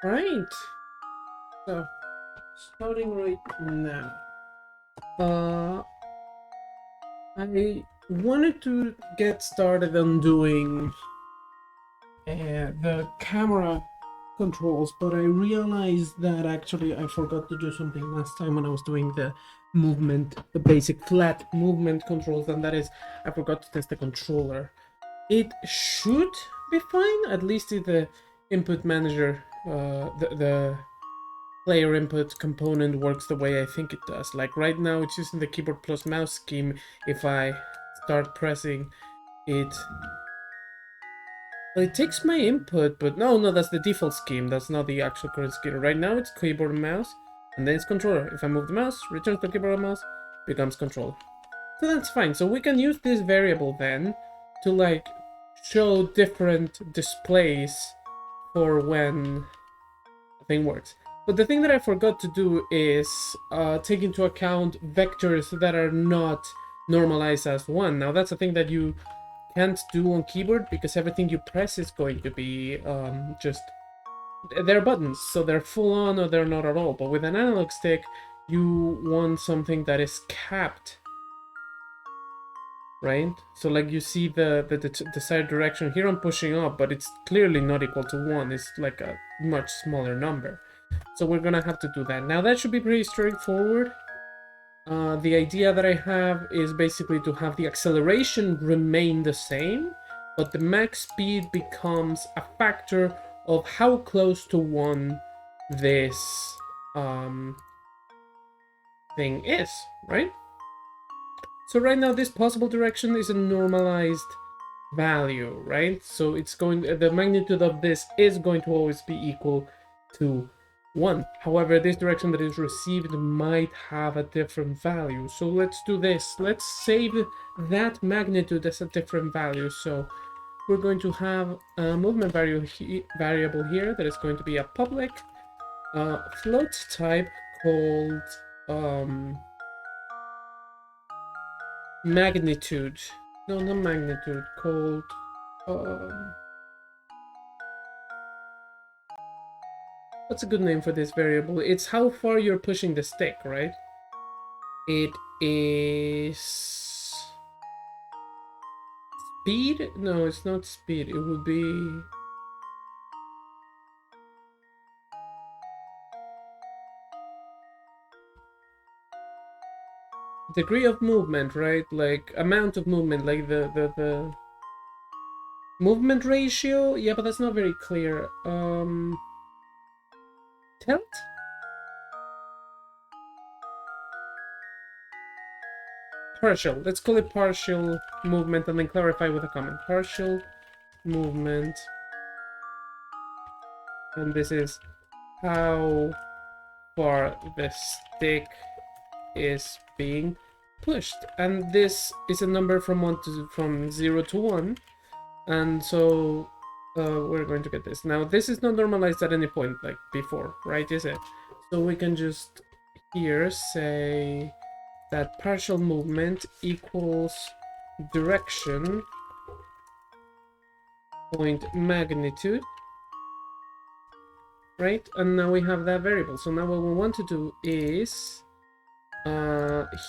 Right. So, starting right now. Uh, I wanted to get started on doing the camera controls, but I realized that actually I forgot to do something last time when I was doing the movement, the basic flat movement controls, and that is I forgot to test the controller. It should be fine, at least if the input manager, the player input component works the way I think it does. Like right now, it's using the keyboard plus mouse scheme. If I start pressing it, well, it takes my input, but no, that's the default scheme. That's not the actual current scheme. Right now, it's keyboard and mouse, and then it's controller. If I move the mouse, returns to keyboard and mouse, becomes controller. So that's fine. So we can use this variable then to like show different displays for when the thing works. But the thing that I forgot to do is take into account vectors that are not normalized as 1. Now that's a thing that you can't do on keyboard because everything you press is going to be just... They're buttons, so they're full on or they're not at all. But with an analog stick, you want something that is capped, right? So like you see the desired direction. Here I'm pushing up, but it's clearly not equal to 1. It's like a much smaller number. So we're gonna have to do that. Now that should be pretty straightforward. The idea that I have is basically to have the acceleration remain the same, but the max speed becomes a factor of how close to 1 this thing is, right? So right now this possible direction is a normalized value, right? So it's going, the magnitude of this is going to always be equal to 1. However, this direction that is received might have a different value. So let's do this. Let's save that magnitude as a different value. So we're going to have a movement variable here that is going to be a public float type called magnitude. No, not magnitude, called what's a good name for this variable? It's how far you're pushing the stick, right? It is speed? No, it's not speed. It would be degree of movement, right? Like amount of movement, like the movement ratio. Yeah, but that's not very clear. Tilt? Partial. Let's call it partial movement and then clarify with a comment. Partial movement. And this is how far the stick is being pushed, and this is a number from 0 to 1, and so we're going to get this. Now this is not normalized at any point like before, right? Is it? So we can just here say that partial movement equals direction point magnitude, right? And now we have that variable. So now what we want to do is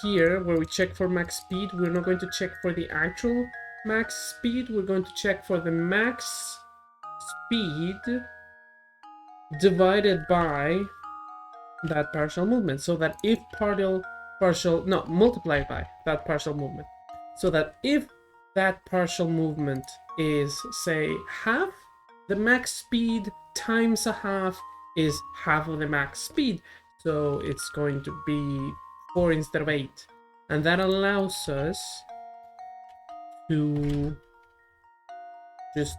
here where we check for max speed, we're not going to check for the actual max speed, we're going to check for the max speed divided by that partial movement, so that if multiplied by that partial movement, so that if that partial movement is, say, half, the max speed times a half is half of the max speed, so it's going to be 4 instead of 8, and that allows us to just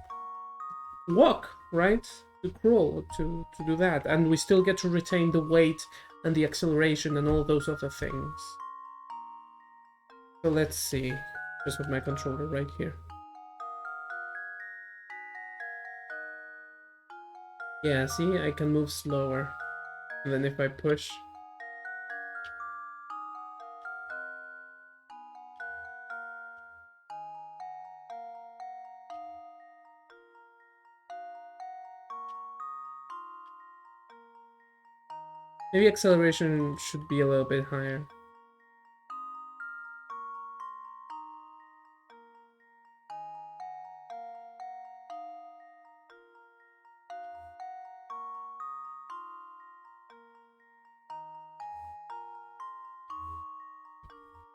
walk, right? To crawl, to do that, and we still get to retain the weight and the acceleration and all those other things. So let's see, just with my controller right here. Yeah, see, I can move slower. And then if I push... Maybe acceleration should be a little bit higher.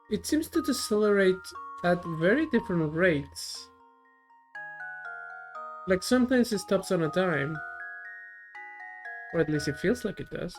It seems to decelerate at very different rates. Like sometimes it stops on a dime. Or at least it feels like it does.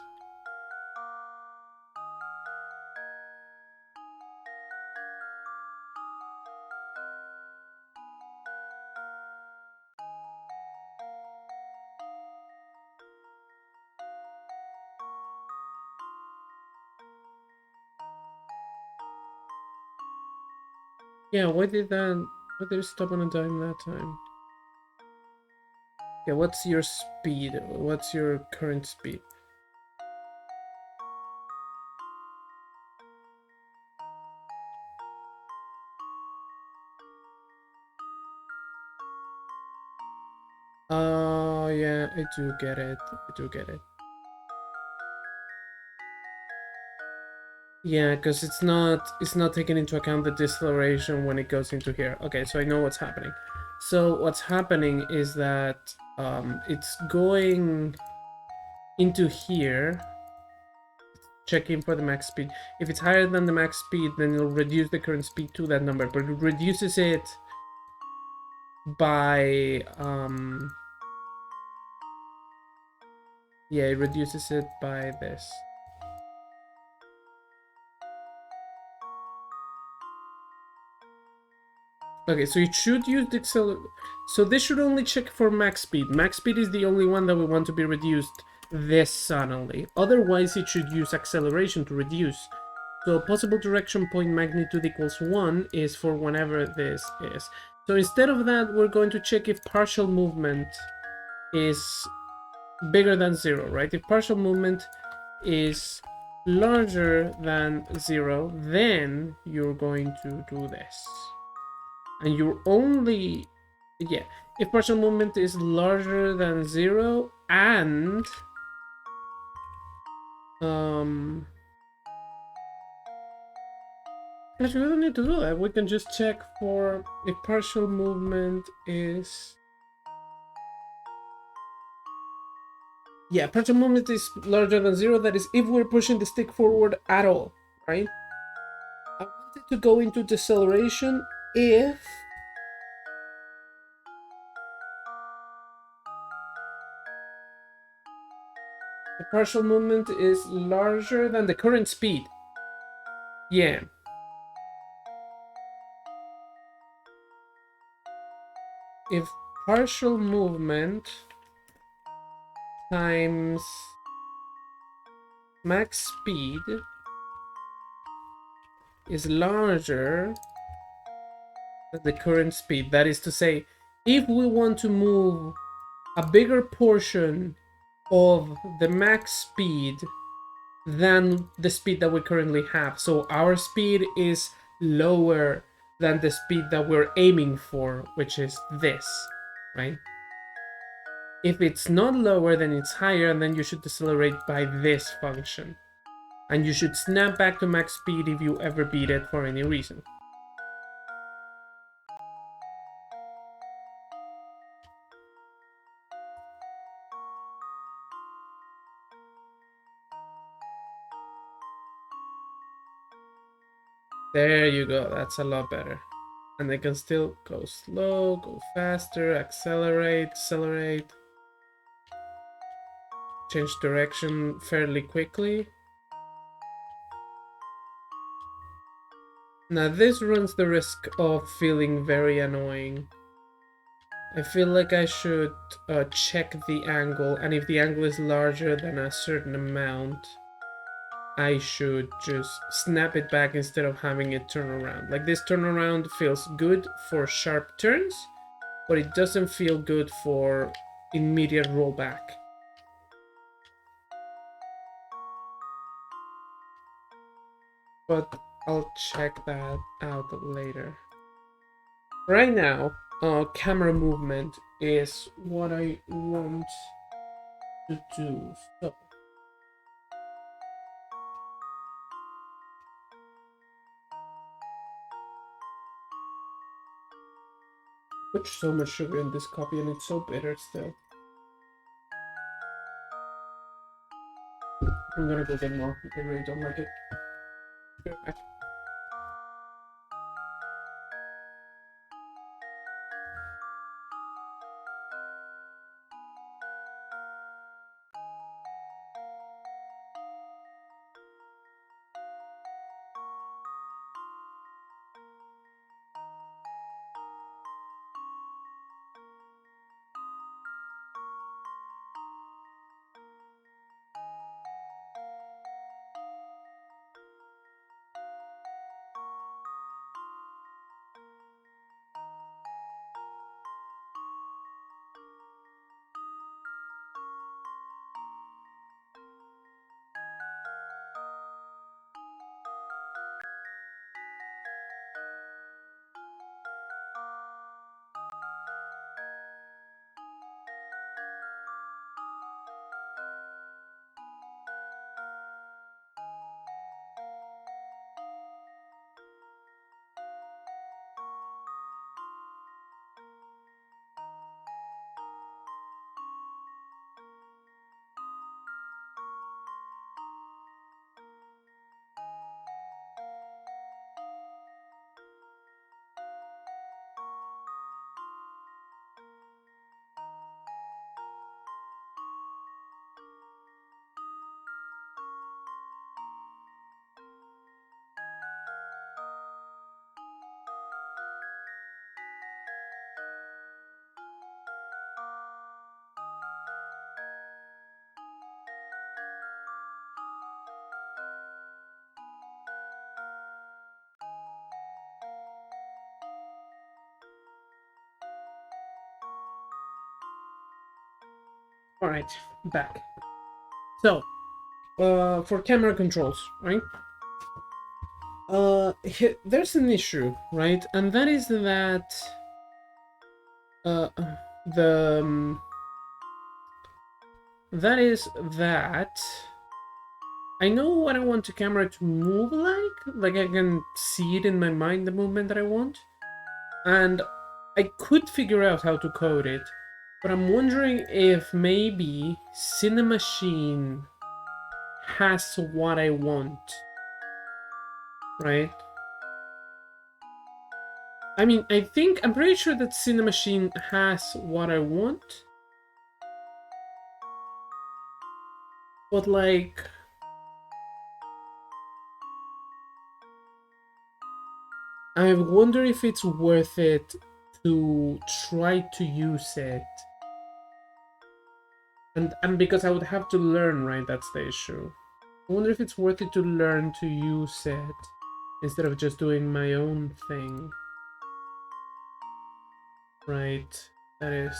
Yeah, why did it stop on a dime that time? Yeah, what's your speed? What's your current speed? Oh, yeah, I do get it. I do get it. Yeah, because it's not taking into account the deceleration when it goes into here. Okay, so I know what's happening. So what's happening is that it's going into here, checking for the max speed. If it's higher than the max speed, then it'll reduce the current speed to that number, but it reduces it by yeah, it reduces it by this. Okay, so it should use the so this should only check for max speed. Max speed is the only one that we want to be reduced this suddenly. Otherwise, it should use acceleration to reduce. So possible direction point magnitude equals 1 is for whenever this is. So instead of that, we're going to check if partial movement is bigger than 0, right? If partial movement is larger than 0, then you're going to do this. And you're only, yeah, if partial movement is larger than 0 and actually we don't need to do that. We can just check for if partial movement is, yeah, partial movement is larger than 0. That is if we're pushing the stick forward at all, right? I wanted to go into deceleration if the partial movement is larger than the current speed. Yeah. If partial movement times max speed is larger than the current speed, that is to say, if we want to move a bigger portion of the max speed than the speed that we currently have, so our speed is lower than the speed that we're aiming for, which is this, right? If it's not lower, then it's higher, and then you should decelerate by this function. And you should snap back to max speed if you ever beat it for any reason. There you go, that's a lot better. And they can still go slow, go faster, accelerate, decelerate, change direction fairly quickly. Now this runs the risk of feeling very annoying. I feel like I should check the angle, and if the angle is larger than a certain amount, I should just snap it back instead of having it turn around. Like this turnaround feels good for sharp turns, but it doesn't feel good for immediate rollback. But I'll check that out later. Right now, camera movement is what I want to do. So Put so much sugar in this coffee and it's so bitter still. I'm gonna go get more. I really don't like it. Alright, back. So, for camera controls, right? There's an issue, right? And that is that the that is that I know what I want the camera to move like I can see it in my mind, the movement that I want, and I could figure out how to code it, but I'm wondering if maybe Cinemachine has what I want, right? I mean, I'm pretty sure that Cinemachine has what I want, but like, I wonder if it's worth it to try to use it. And because I would have to learn, right? That's the issue. I wonder if it's worth it to learn to use it instead of just doing my own thing. Right? That is...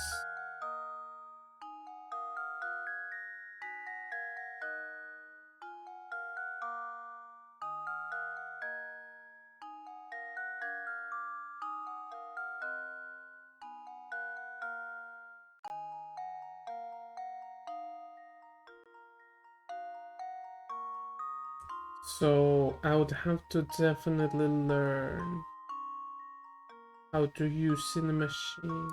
So I would have to definitely learn how to use Cinemachine.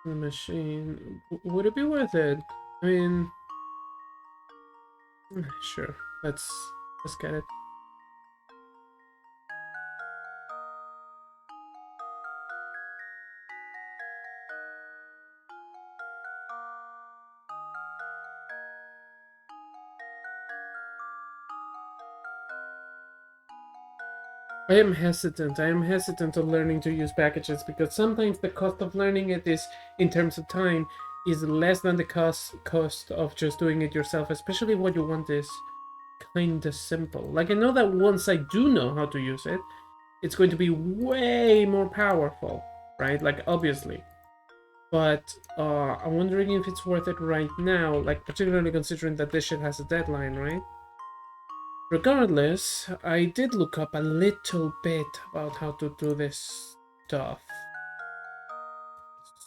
Cinemachine. Would it be worth it? I mean, sure. Let's get it. I am hesitant. I am hesitant on learning to use packages because sometimes the cost of learning it is, in terms of time, is less than the cost of just doing it yourself, especially what you want is kinda simple. Like, I know that once I do know how to use it, it's going to be way more powerful, right? Like, obviously. But I'm wondering if it's worth it right now, like, particularly considering that this shit has a deadline, right? Regardless, I did look up a little bit about how to do this stuff.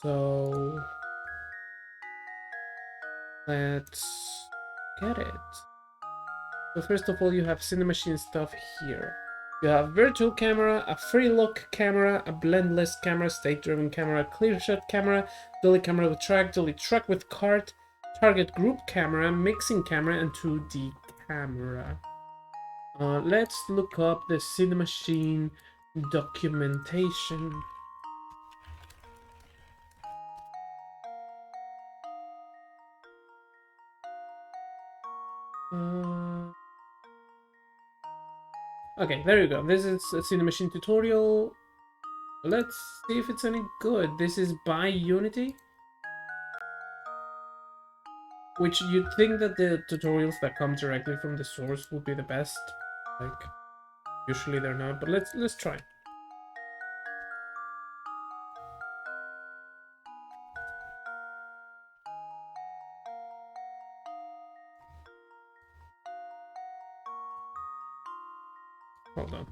So let's get it. So first of all, you have Cinemachine stuff here. You have virtual camera, a free look camera, a blendless camera, state-driven camera, clear shot camera, dolly camera with track, dolly truck with cart, target group camera, mixing camera, and 2D camera. Let's look up the Cinemachine documentation. Okay, there you go. This is a Cinemachine tutorial. Let's see if it's any good. This is by Unity. Which you'd think that the tutorials that come directly from the source would be the best. Like, usually they're not, but let's try. Hold on.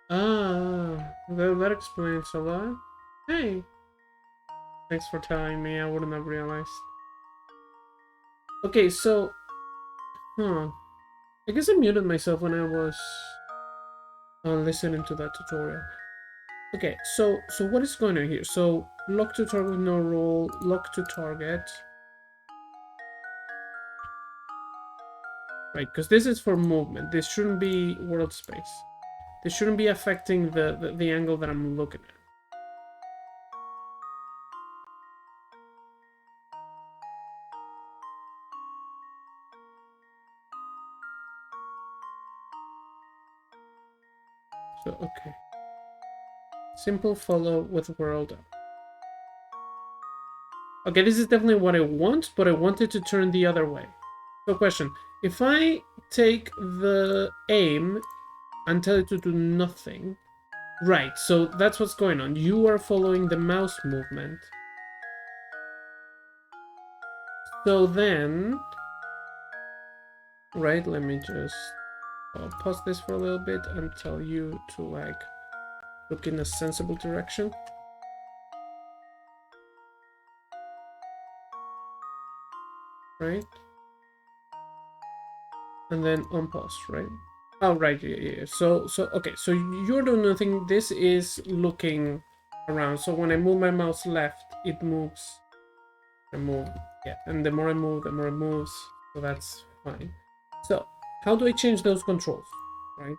Ah, that explains a lot. Hey, thanks for telling me. I wouldn't have realized. Okay, so, huh. I guess I muted myself when I was listening to that tutorial. Okay, so what is going on here? So lock to target with no roll, lock to target. Right, because this is for movement. This shouldn't be world space. This shouldn't be affecting the angle that I'm looking at. So, okay. Simple follow with world up. Okay, this is definitely what I want, but I want it to turn the other way. So question, if I take the aim and tell it to do nothing, right, so that's what's going on. You are following the mouse movement. So then, right, let me just pause this for a little bit and tell you to like look in a sensible direction. Right? And then unpause, right? Oh, right, yeah. So, okay, so you're doing nothing. This is looking around. So when I move my mouse left, it moves. I move, yeah. And the more I move, the more it moves. So that's fine. So, how do I change those controls, right?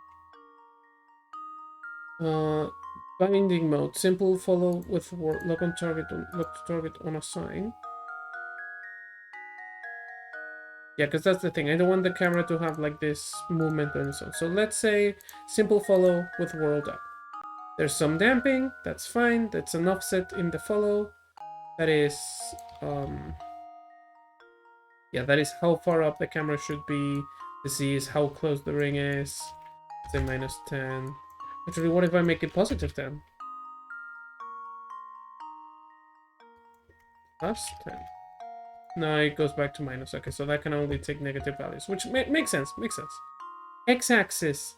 Binding mode, simple follow with lock on target, lock to target on a sign. Yeah, because that's the thing. I don't want the camera to have like this movement on its own. So let's say simple follow with world up. There's some damping, that's fine. That's an offset in the follow. That is, yeah, that is how far up the camera should be. This is how close the ring is. Say -10. Actually, what if I make it +10? +10. No, it goes back to minus. Okay, so that can only take negative values, which makes sense. Makes sense. X-axis.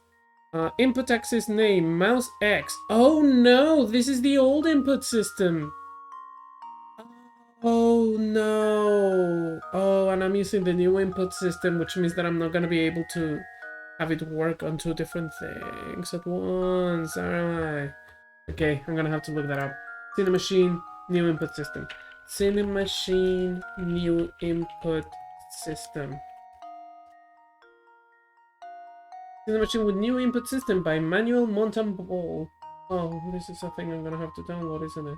Input axis name, mouse X. Oh no, this is the old input system. Oh no. Oh, and I'm using the new input system, which means that I'm not going to be able to have it work on two different things at once, aren't I? Okay, I'm going to have to look that up. Cinemachine, new input system. Cinemachine, new input system. Cinemachine with new input system by Manuel Montalbán. Oh, this is a thing I'm going to have to download, isn't it?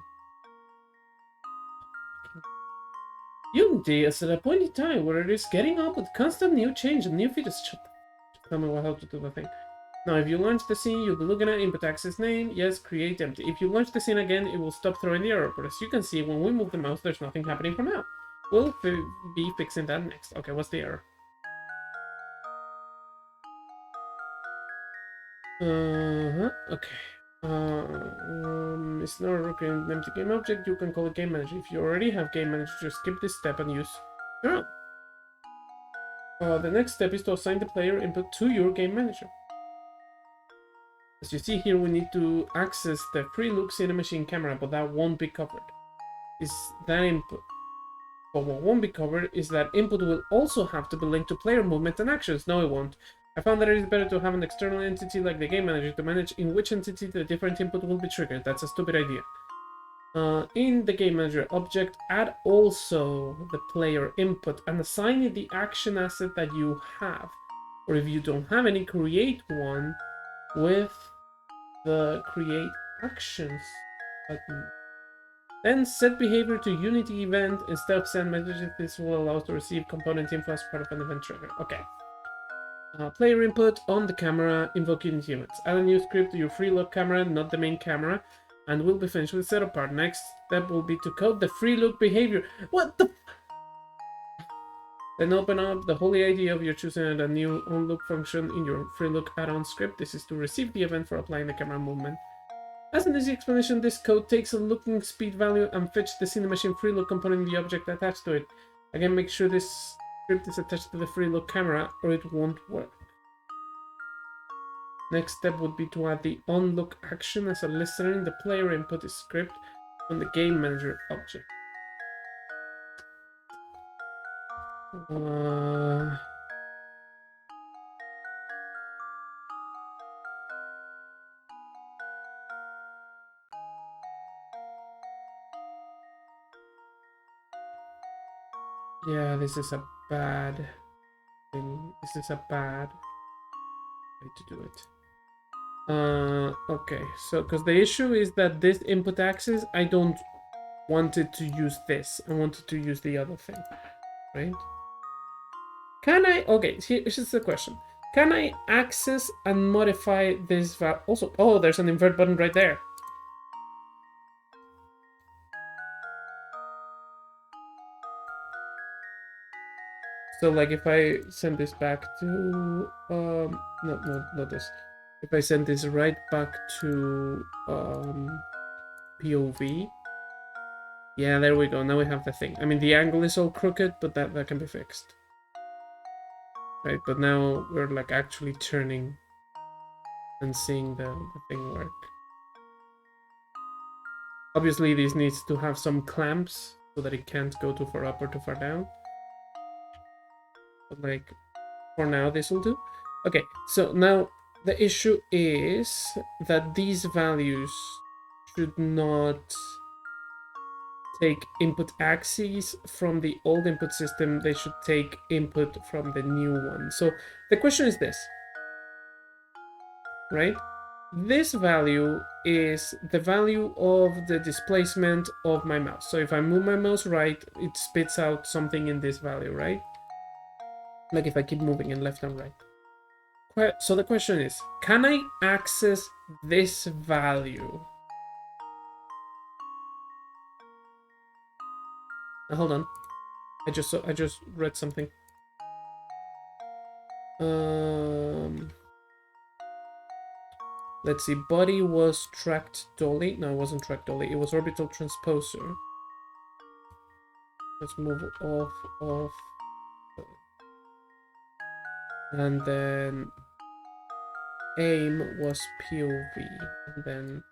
Unity is at a point in time where it is getting up with constant new change and new features. Tell me what how to do the thing. Now, if you launch the scene, you'll be looking at input access name. Yes, create empty. If you launch the scene again, it will stop throwing the error. But as you can see, when we move the mouse, there's nothing happening for now. We'll be fixing that next. Okay, what's the error? Okay. It's not recreating an empty game object. You can call it game manager. If you already have game manager, just skip this step and use your own. The next step is to assign the player input to your game manager. As you see here, we need to access the Freelook Cinemachine camera, but that won't be covered. Is that input? But what won't be covered is that input will also have to be linked to player movement and actions. No, it won't. I found that it is better to have an external entity like the game manager to manage in which entity the different input will be triggered. That's a stupid idea. In the game manager object, add also the player input and assign it the action asset that you have. Or if you don't have any, create one with the create actions button. Then set behavior to Unity event instead of send messages. This will allow us to receive component info as part of an event trigger. Okay. Player input on the camera, invoke Unity events. Add a new script to your Freelook camera, not the main camera, and we'll be finished with the setup part. Next step will be to code the Freelook behavior. What the? Then open up the holy idea of your choosing a new onLook function in your Freelook add-on script. This is to receive the event for applying the camera movement. As an easy explanation, this code takes a looking speed value and fetches the Cinemachine Freelook component in the object attached to it. Again, make sure this script is attached to the Freelook camera or it won't work. Next step would be to add the onLook action as a listener in the player input script on the game manager object. Yeah, this is a bad thing. This is a bad way to do it. Okay, so because the issue is that this input access, I don't want it to use this. I wanted to use the other thing, right? Can I? Okay, here's the question. Can I access and modify this value? Also, oh, there's an invert button right there. So like if I send this back to no, not this. If I send this right back to POV, yeah, there we go. Now we have the thing. I mean, the angle is all crooked, but that can be fixed, right? But now we're like actually turning and seeing the thing work. Obviously, this needs to have some clamps so that it can't go too far up or too far down. But like, for now, this will do. Okay, so now the issue is that these values should not take input axes from the old input system. They should take input from the new one. So the question is this, right? This value is the value of the displacement of my mouse. So if I move my mouse right, it spits out something in this value, right? Like if I keep moving in left and right. So the question is, can I access this value? Now, hold on. I just read something. Let's see. Body was tracked dolly. No, it wasn't tracked dolly. It was orbital transposer. Let's move off. And then aim was POV. And then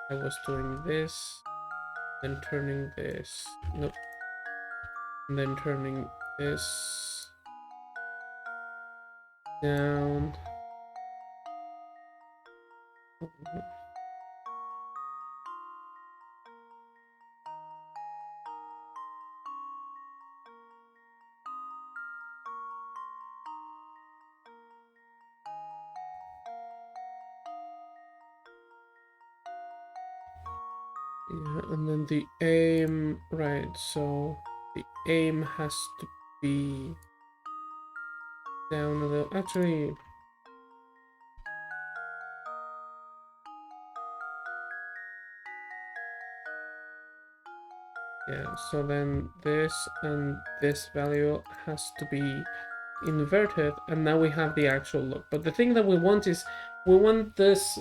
I was doing this. Then turning this. Nope. And then turning this down. Yeah, and then the aim, right, so the aim has to be down a little. Actually, yeah, so then this and this value has to be inverted, and now we have the actual look. But the thing that we want is we want these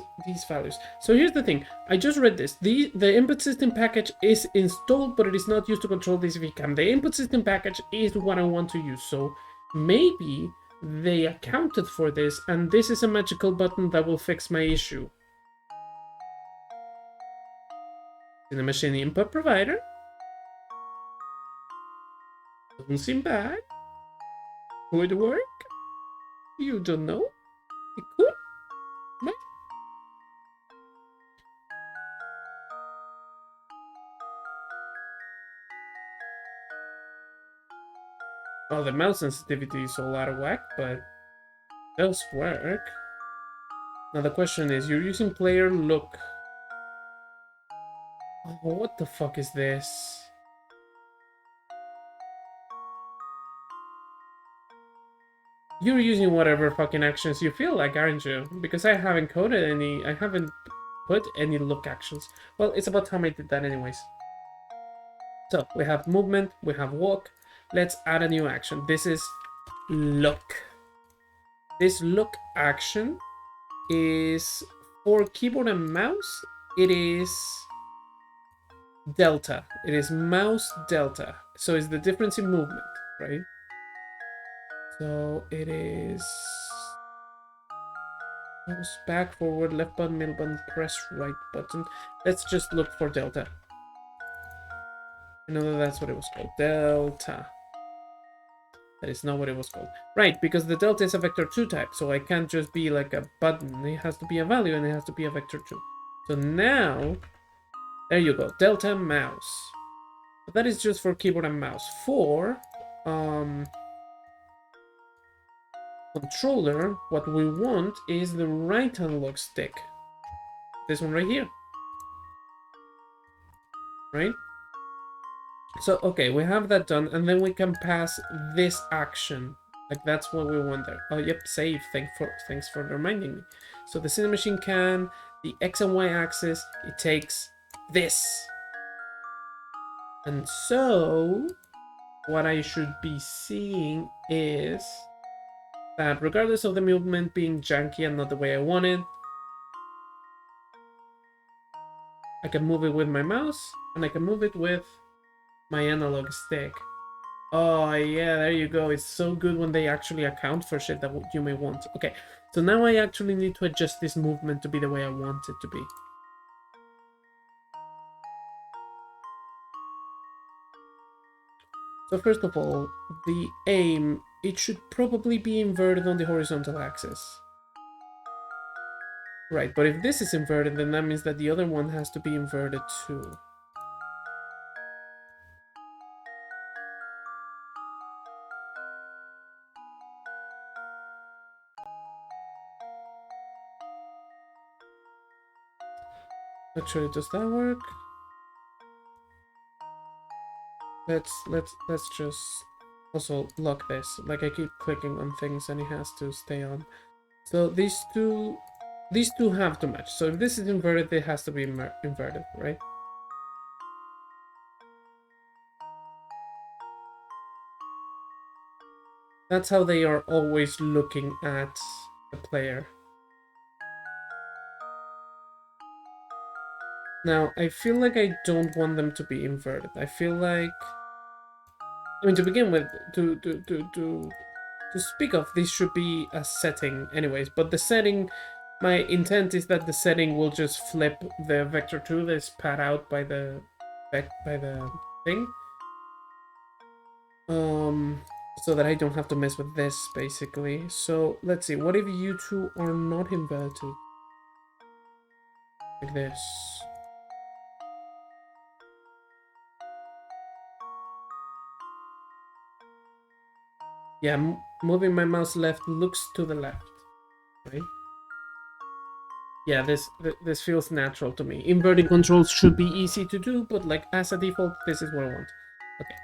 values. So here's the thing. I just read this. The input system package is installed, but it is not used to control this VCAM. The input system package is what I want to use. So maybe they accounted for this, and this is a magical button that will fix my issue. In the machine input provider. Doesn't seem bad. Would work? You don't know? It could? Might. Well, the mouse sensitivity is all out of whack, but it does work. Now the question is, you're using player look. Oh, what the fuck is this? You're using whatever fucking actions you feel like, aren't you? Because I haven't put any look actions. Well, it's about time I did that anyways. So, we have movement, we have walk. Let's add a new action. This is look. This look action is for keyboard and mouse. It is delta. It is mouse delta. So it's the difference in movement, right? So it is Mouse back, forward, left button, middle button, press right button. Let's just look for delta. I know that that's what it was called. Delta. That is not what it was called. Right, because the delta is a vector 2 type, so I can't just be like a button. It has to be a value and it has to be a vector 2. So now, there you go, delta mouse. But that is just for keyboard and mouse. For controller, what we want is the right analog stick. This one right here. Right? So, okay, we have that done, and then we can pass this action. Like, that's what we want there. Oh, yep, save. Thanks for reminding me. So the Cinemachine can, the X and Y axis, it takes this. And so, what I should be seeing is that regardless of the movement being janky and not the way I want it, I can move it with my mouse, and I can move it with my analog stick. Oh yeah, there you go. It's so good when they actually account for shit that you may want. Okay, so now I actually need to adjust this movement to be the way I want it to be. So first of all, the aim, it should probably be inverted on the horizontal axis. Right, but if this is inverted, then that means that the other one has to be inverted too. Actually, does that work? Let's just also lock this. Like, I keep clicking on things and it has to stay on. So these two have to match. So if this is inverted, it has to be inverted, right? That's how they are always looking at the player. Now, I feel like I don't want them to be inverted. I feel like, I mean, to begin with, to speak of, this should be a setting anyways, but the setting, my intent is that the setting will just flip the vector 2 that's pad out by the thing. So that I don't have to mess with this, basically. So, let's see, what if you two are not inverted? Like this. Yeah, moving my mouse left looks to the left, right? Yeah, this feels natural to me. Inverting controls should be easy to do, but like as a default, this is what I want. Okay.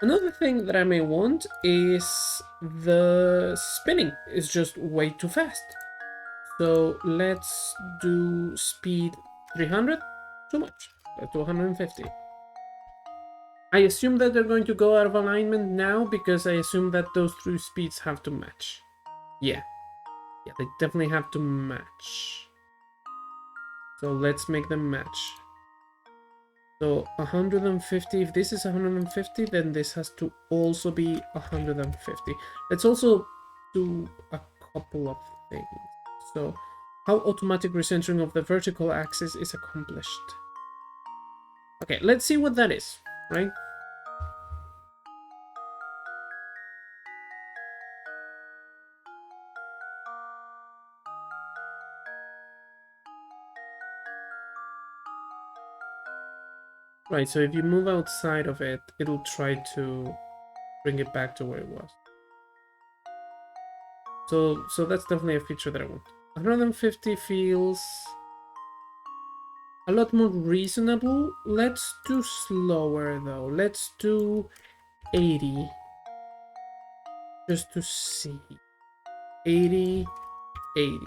Another thing that I may want is the spinning is just way too fast. So let's do speed 300. Too much. Let's do 150. I assume that they're going to go out of alignment now because I assume that those two speeds have to match. Yeah. Yeah, they definitely have to match. So let's make them match. So 150, if this is 150, then this has to also be 150. Let's also do a couple of things. So how automatic recentering of the vertical axis is accomplished. Okay, let's see what that is, right? Right, so if you move outside of it, it'll try to bring it back to where it was. So that's definitely a feature that I want. 150 feels a lot more reasonable. Let's do slower though. Let's do 80. Just to see. 80, 80.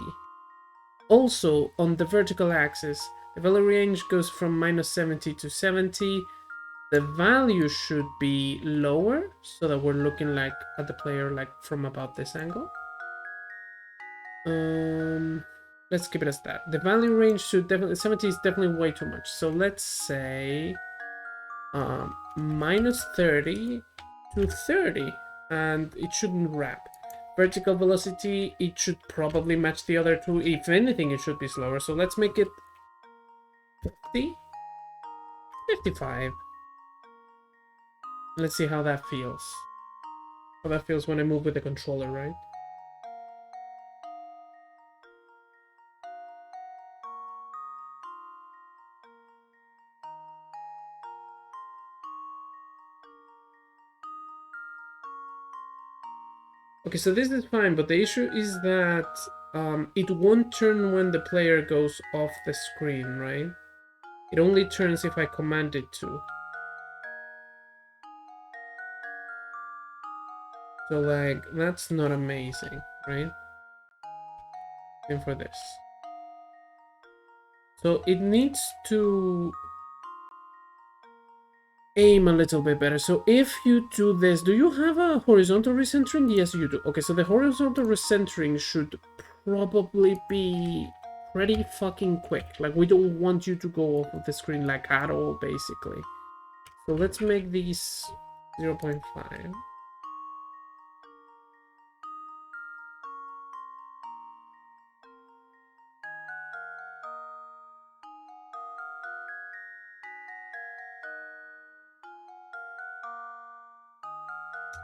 Also, on the vertical axis, the value range goes from -70 to 70. The value should be lower, so that we're looking like at the player like from about this angle. Let's keep it as that. The value range should definitely, 70 is definitely way too much. So let's say -30 to 30, and it shouldn't wrap. vertical velocity, it should probably match the other two. If anything, it should be slower. So let's make it 50, 55. Let's see how that feels. How that feels when I move with the controller, right? Okay, so this is fine, but the issue is that it won't turn when the player goes off the screen, right? It only turns if I command it to. So, like, that's not amazing, right? And for this. So it needs to aim a little bit better. So if you do this, do you have a horizontal recentering? Yes, you do. Okay, so the horizontal recentering should probably be pretty fucking quick. Like, we don't want you to go off of the screen, like, at all, basically. So let's make these 0.5.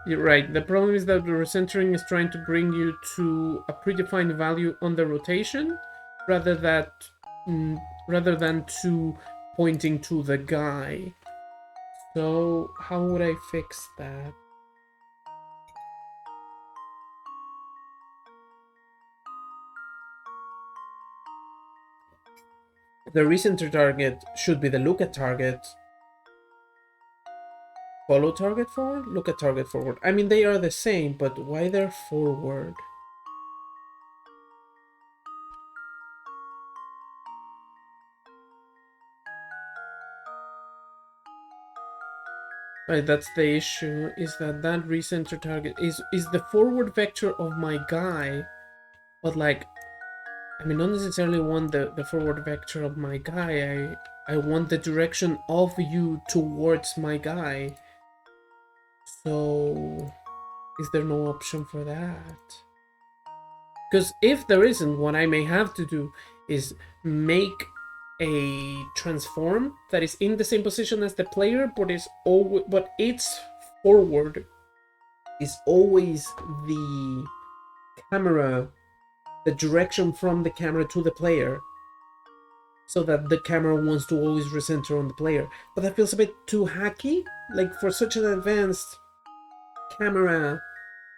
You're right. The problem is that the recentering is trying to bring you to a predefined value on the rotation, rather than to pointing to the guy. So how would I fix that? The recenter target should be the look at target. Follow target forward? Look at target forward. I mean, they are the same, but why they're forward? Right, that's the issue, is that recenter target is the forward vector of my guy, but like, I mean, not necessarily want the forward vector of my guy, I want the direction of you towards my guy. So, is there no option for that? Because if there isn't, what I may have to do is make a transform that is in the same position as the player, but its forward is always the camera, the direction from the camera to the player, so that the camera wants to always recenter on the player. But that feels a bit too hacky. Like, for such an advanced camera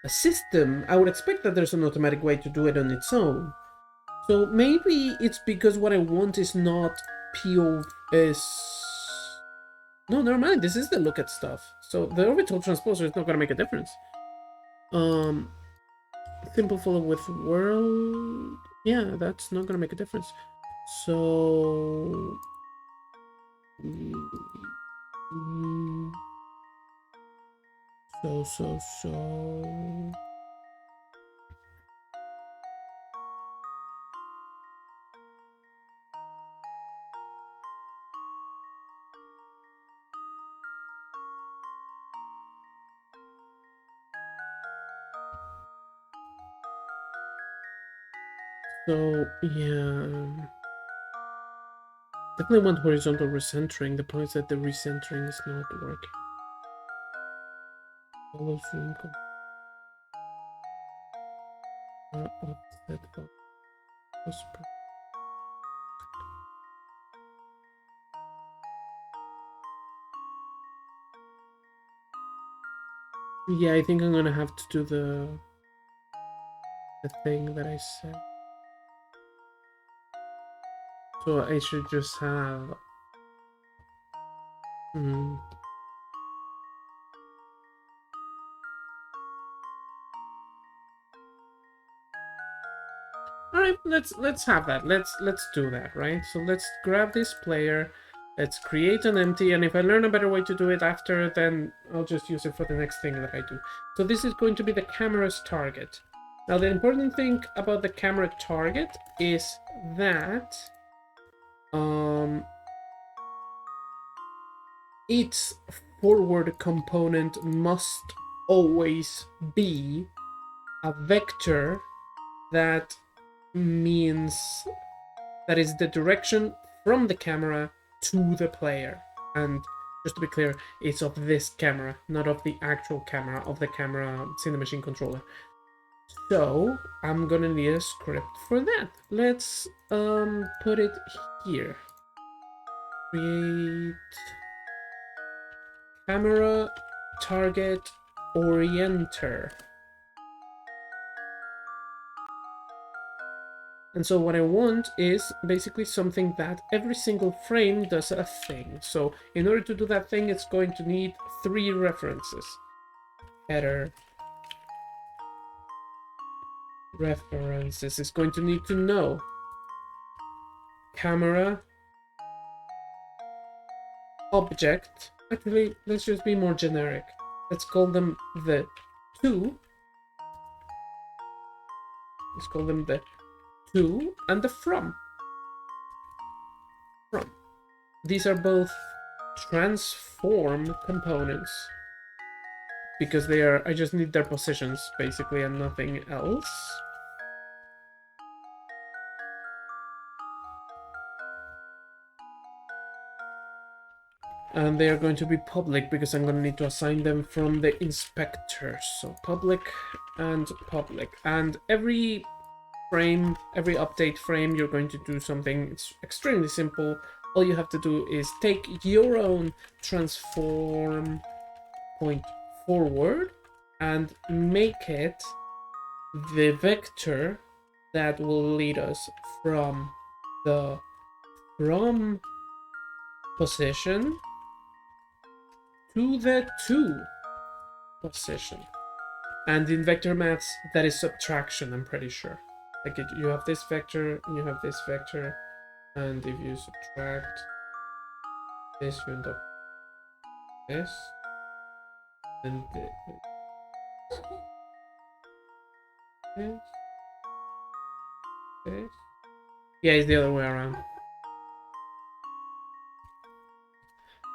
system, I would expect that there's an automatic way to do it on its own. So maybe it's because what I want is not POV. No, never mind. This is the look at stuff. So the orbital transposer is not gonna make a difference. Simple follow with world. Yeah, that's not gonna make a difference. So. So. So, yeah. Definitely want horizontal recentering. The point is that the recentering is not working. Follow zoom. Offset focus. Yeah, I think I'm gonna have to do the thing that I said. So I should just have. All right, let's have that. Let's do that, right? So let's grab this player. Let's create an empty, and if I learn a better way to do it after, then I'll just use it for the next thing that I do. So this is going to be the camera's target. Now, the important thing about the camera target is that its forward component must always be a vector that means that is the direction from the camera to the player. And just to be clear, it's of this camera, not of the actual camera, of the camera Cinemachine controller. So I'm gonna need a script for that. Let's put it here. Create camera target orienter. And so what I want is basically something that every single frame does a thing. So in order to do that thing, it's going to need 3 references. Header references is going to need to know camera object. Actually, let's just be more generic. Let's call them the to. Let's call them the to and the from. From. These are both transform components because they are, I just need their positions basically and nothing else. And they are going to be public because I'm going to need to assign them from the inspector. So public and public. And every frame, every update frame, you're going to do something extremely simple. All you have to do is take your own transform point forward and make it the vector that will lead us from the from position to the to position. And in vector maths, that is subtraction, I'm pretty sure. Like you have this vector and you have this vector, and if you subtract this, you end up this and this. This. Yeah, it's the other way around.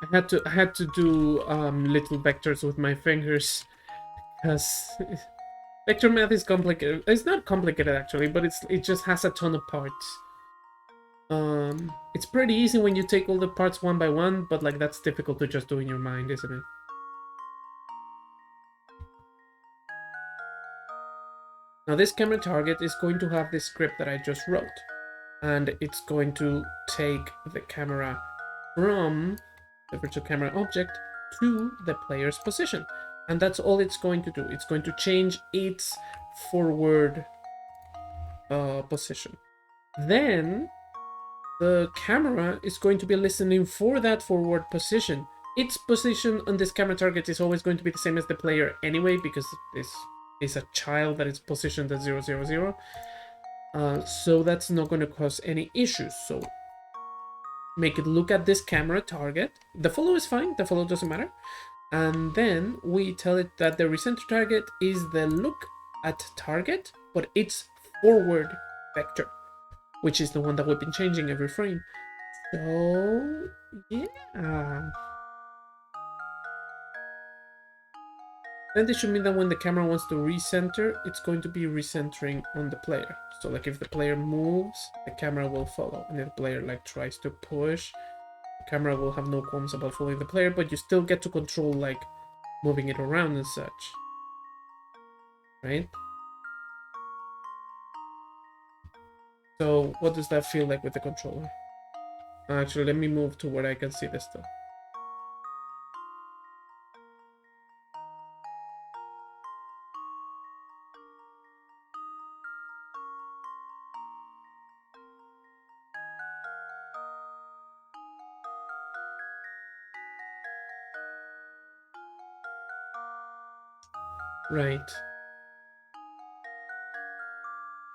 I had to do little vectors with my fingers because vector math is complicated. It's not complicated actually, but it just has a ton of parts. It's pretty easy when you take all the parts one by one, but like that's difficult to just do in your mind, isn't it? Now this camera target is going to have this script that I just wrote, and it's going to take the camera from the virtual camera object to the player's position. And that's all it's going to do. It's going to change its forward position. Then the camera is going to be listening for that forward position. Its position on this camera target is always going to be the same as the player anyway, because this is a child that is positioned at 0, 0, 0. So that's not going to cause any issues. So make it look at this camera target. The follow is fine, the follow doesn't matter. And then we tell it that the recenter target is the look at target, but it's forward vector, which is the one that we've been changing every frame. So, yeah. Then this should mean that when the camera wants to recenter, it's going to be recentering on the player. So like if the player moves, the camera will follow. And if the player like tries to push, the camera will have no qualms about following the player, but you still get to control like moving it around and such. Right? So what does that feel like with the controller? Actually, let me move to where I can see this stuff. Right.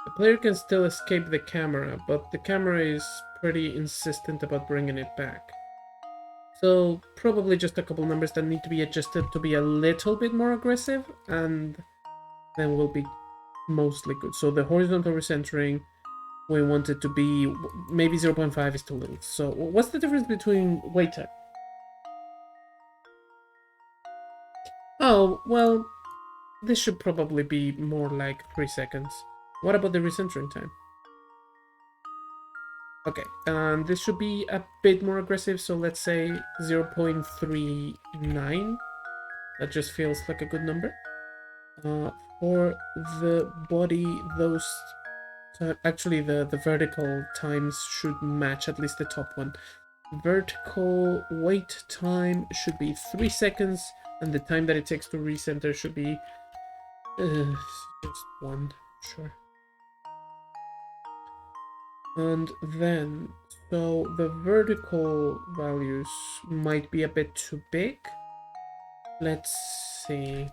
The player can still escape the camera, but the camera is pretty insistent about bringing it back. So probably just a couple numbers that need to be adjusted to be a little bit more aggressive, and then we'll be mostly good. So the horizontal recentering, we want it to be maybe 0.5 is too little. So what's the difference between wait time? Oh, well, This should probably be more like 3 seconds. What about the recentering time? Okay, and this should be a bit more aggressive, so let's say 0.39. That just feels like a good number. For the body, those... actually, the vertical times should match at least the top one. Vertical wait time should be 3 seconds, and the time that it takes to recenter should be just 1, sure. And then, so the vertical values might be a bit too big. Let's see.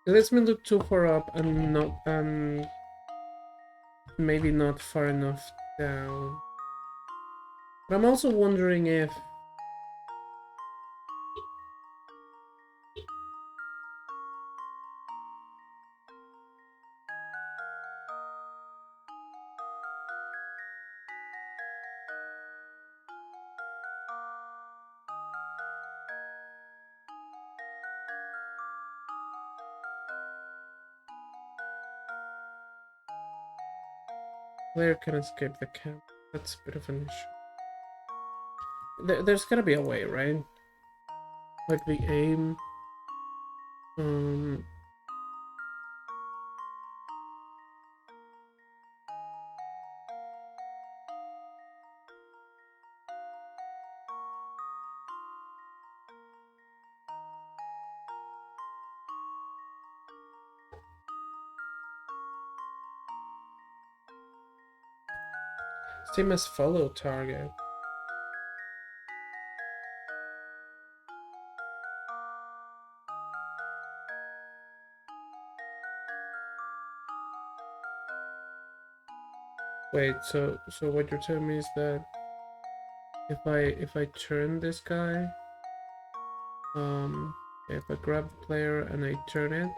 Let's not look too far up and not maybe not far enough down. But I'm also wondering if player can escape the camp. That's a bit of an issue. There's gotta be a way, right? Like the aim. Same as follow target. Wait, so what you're telling me is that if I turn this guy, if I grab the player and I turn it.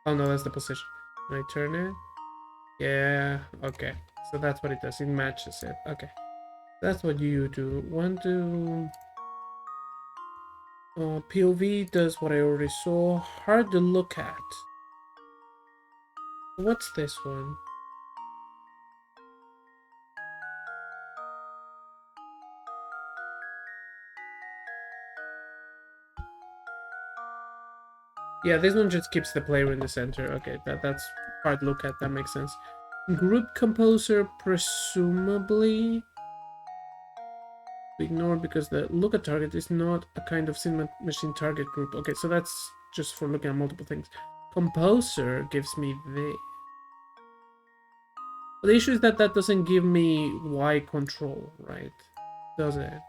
Oh no, that's the position. And I turn it. Yeah, okay. So that's what it does. It matches it. Okay. That's what you do. Want to POV does what I already saw. Hard to look at. What's this one? Yeah, this one just keeps the player in the center. Okay, that's hard to look at. That makes sense. Group composer, presumably ignore because the look at target is not a kind of cinema machine target group. Okay, so that's just for looking at multiple things. Composer gives me this. But the issue is that that doesn't give me Y control, right? Does it?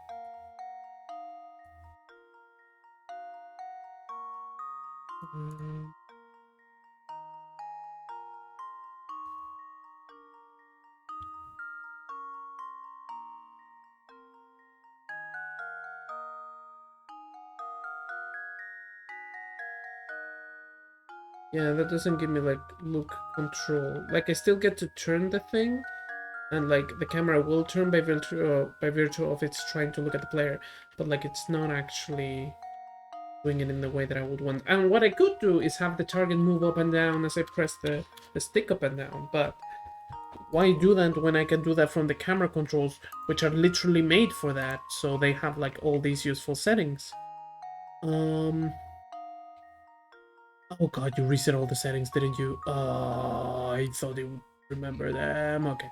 Yeah, that doesn't give me like look control. Like I still get to turn the thing, and like the camera will turn by virtue of it's trying to look at the player, but like it's not actually doing it in the way that I would want. And what I could do is have the target move up and down as I press the stick up and down, but why do that when I can do that from the camera controls, which are literally made for that, so they have like all these useful settings. Oh god, you reset all the settings, didn't you? I thought you would remember them. Okay.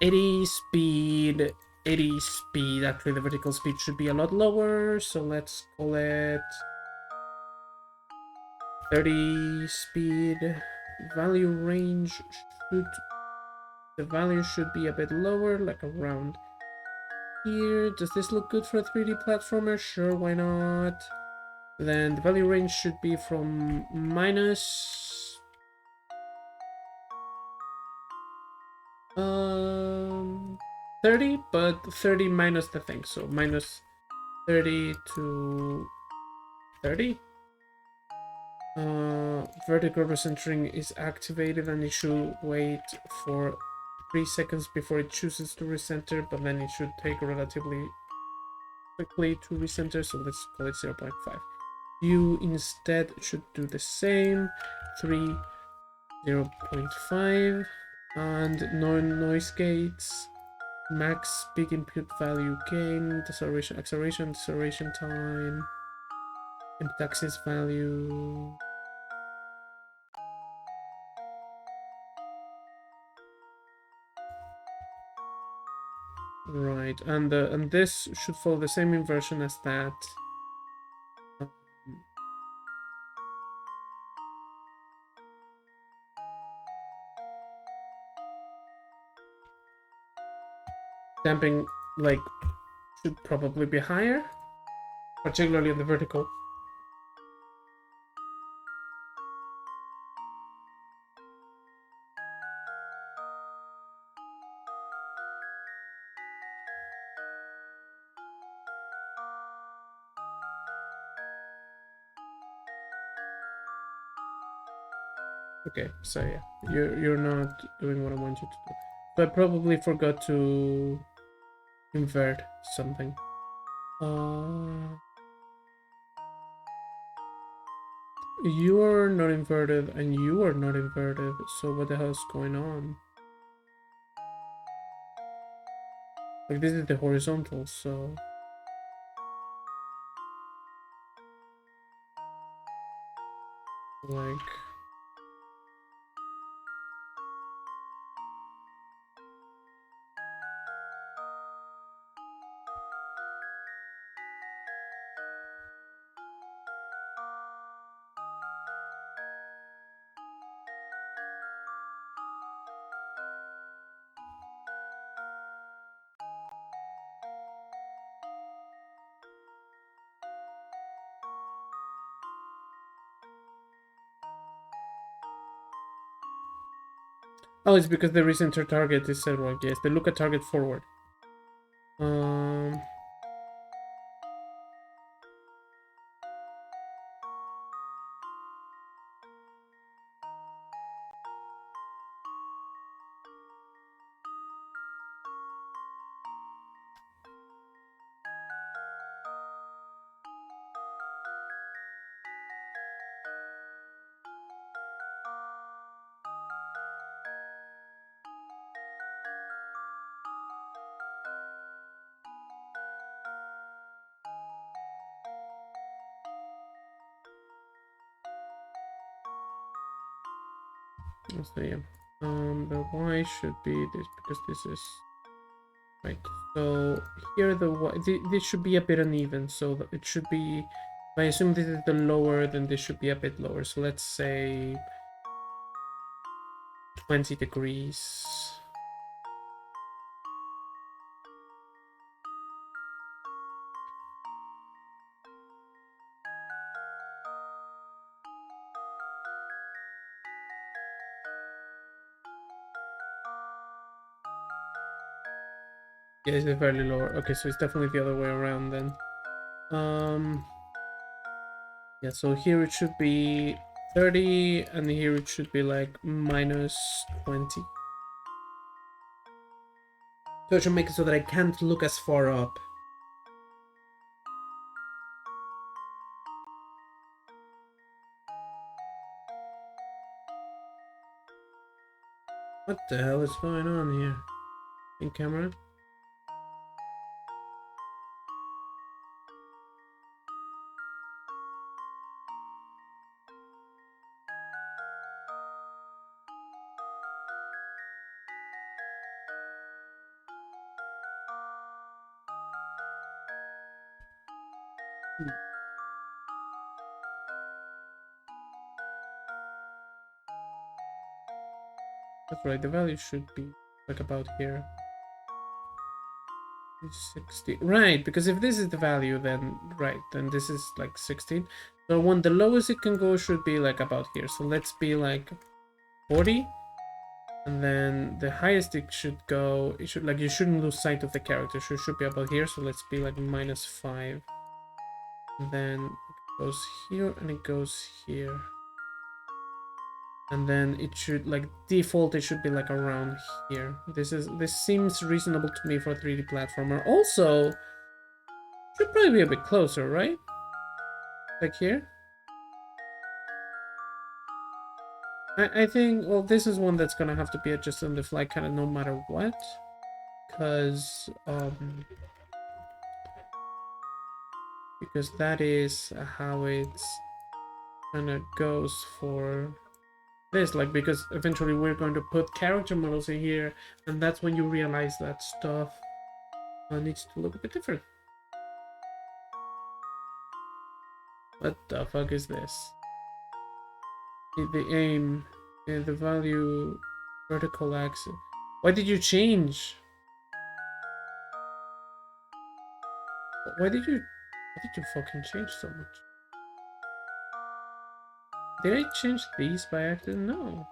80 speed, 80 speed. Actually, the vertical speed should be a lot lower, so let's call it 30 speed. Value range should... The value should be a bit lower, like around here. Does this look good for a 3D platformer? Sure, why not? Then the value range should be from minus... 30, but 30 minus the thing, so minus 30 to 30. Vertical recentering is activated and it should wait for 3 seconds before it chooses to recenter, but then it should take relatively quickly to recenter, so let's call it 0.5. You instead should do the same, 3, 0.5, and no noise gates, max big input value gain, acceleration time, input axis value. Right, and this should follow the same inversion as that. Damping, like, should probably be higher, particularly on the vertical. Okay, so yeah, you're not doing what I want you to do. So I probably forgot to invert something. You are not inverted and you are not inverted, so what the hell is going on? Like, this is the horizontal, so... Like... Oh, it's because the recenter target is set wrong. Yes, the look at target forward. So yeah, the y should be this because this is right. So here the y, this should be a bit uneven. So it should be. If I assume this is the lower, then this should be a bit lower. So let's say 20 degrees. Yeah, it's fairly lower. Okay, so it's definitely the other way around then. Yeah, so here it should be 30, and here it should be like minus 20. So I should make it so that I can't look as far up. What the hell is going on here? In camera? That's right, the value should be like about here. 60. Right, because if this is the value, then right, then this is like 16. So when the lowest it can go should be like about here. So let's be like 40. And then the highest it should go, it should, like, you shouldn't lose sight of the character. So it should be about here. So let's be like -5. And then it goes here and it goes here. And then it should, like, default, it should be like around here. This seems reasonable to me for a 3D platformer. Also, should probably be a bit closer, right? Like here. I think, well, this is one that's gonna have to be adjusted on the fly kind of no matter what. Because that is how it's kind of goes for this, like, because eventually we're going to put character models in here, and that's when you realize that stuff needs to look a bit different. What the fuck is this? The aim, the value, vertical axis. Why did you change? Why did you fucking change so much? Did I change these by accident? No.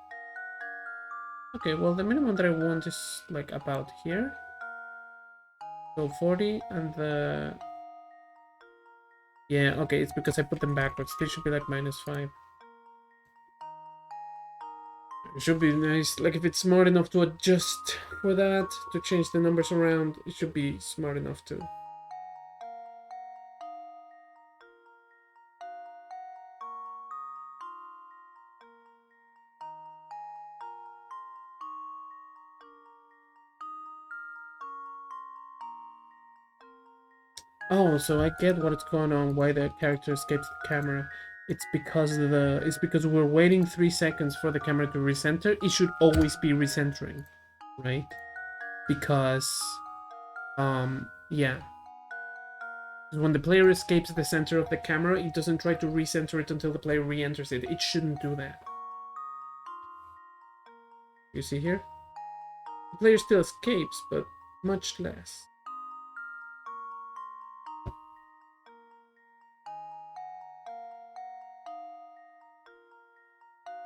Okay, well, the minimum that I want is like about here. So 40 and the... Yeah, okay, it's because I put them backwards. They should be like -5. It should be nice. Like, if it's smart enough to adjust for that, to change the numbers around, it should be smart enough to. Oh, so I get what's going on, why the character escapes the camera. It's because we're waiting 3 seconds for the camera to recenter. It should always be recentering, right? Because yeah. When the player escapes the center of the camera, it doesn't try to recenter it until the player re-enters it. It shouldn't do that. You see here? The player still escapes, but much less.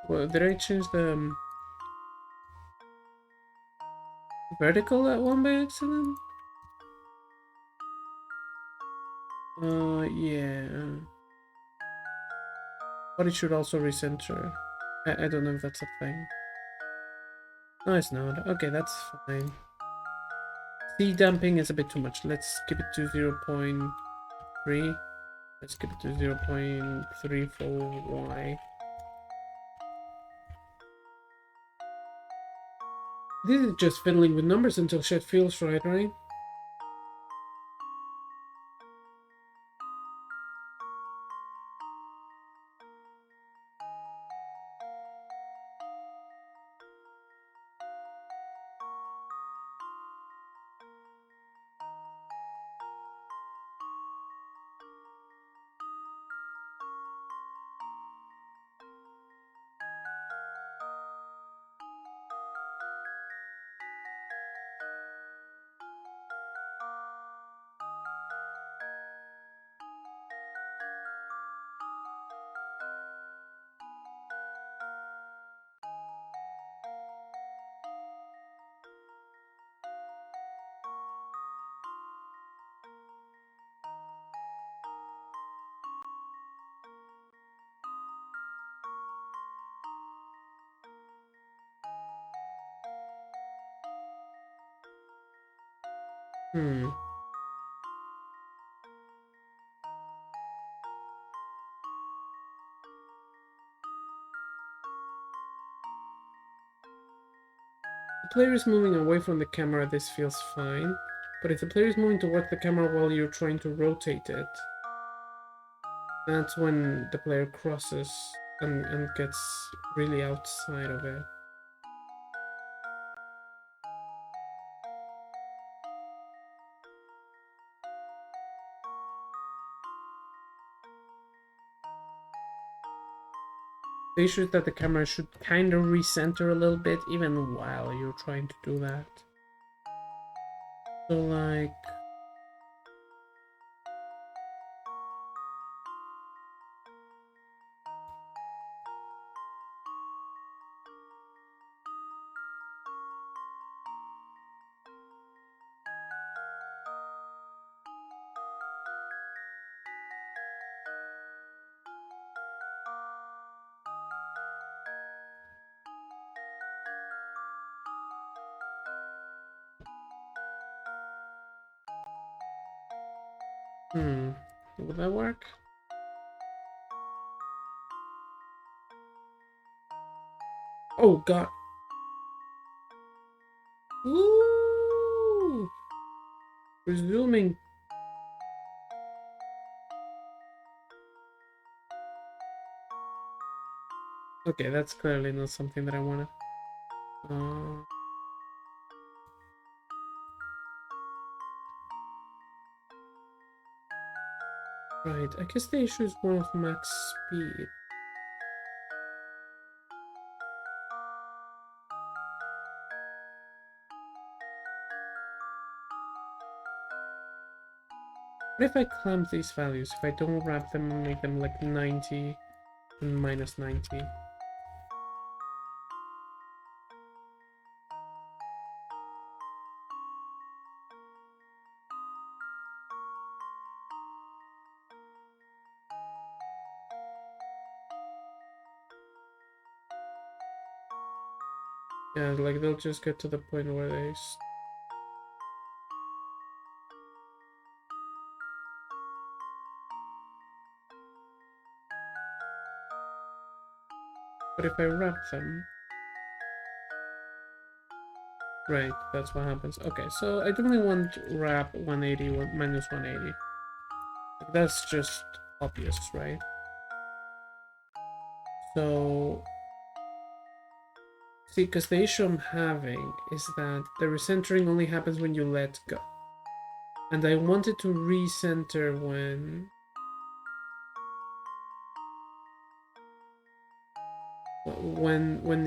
Well, did I change the vertical at one by accident? Yeah. But it should also recenter. I don't know if that's a thing. No, it's not. Okay, that's fine. C damping is a bit too much. Let's keep it to 0.3. Let's keep it to 0.34y. This is just fiddling with numbers until shit feels right, right? Hmm. The player is moving away from the camera, this feels fine. But if the player is moving towards the camera while you're trying to rotate it, that's when the player crosses and gets really outside of it. The issue is that the camera should kind of recenter a little bit even while you're trying to do that. So like... Would that work? Oh god. Ooh! Resuming. Okay, that's clearly not something that I wanted. Right, I guess the issue is more of max speed. What if I clamp these values? If I don't wrap them and make them like 90 and minus 90? Yeah, like they'll just get to the point where they... But if I wrap them... Right, that's what happens. Okay, so I definitely want wrap 180 minus 180. That's just obvious, right? So... See, because the issue I'm having is that the recentering only happens when you let go. And I wanted to recenter when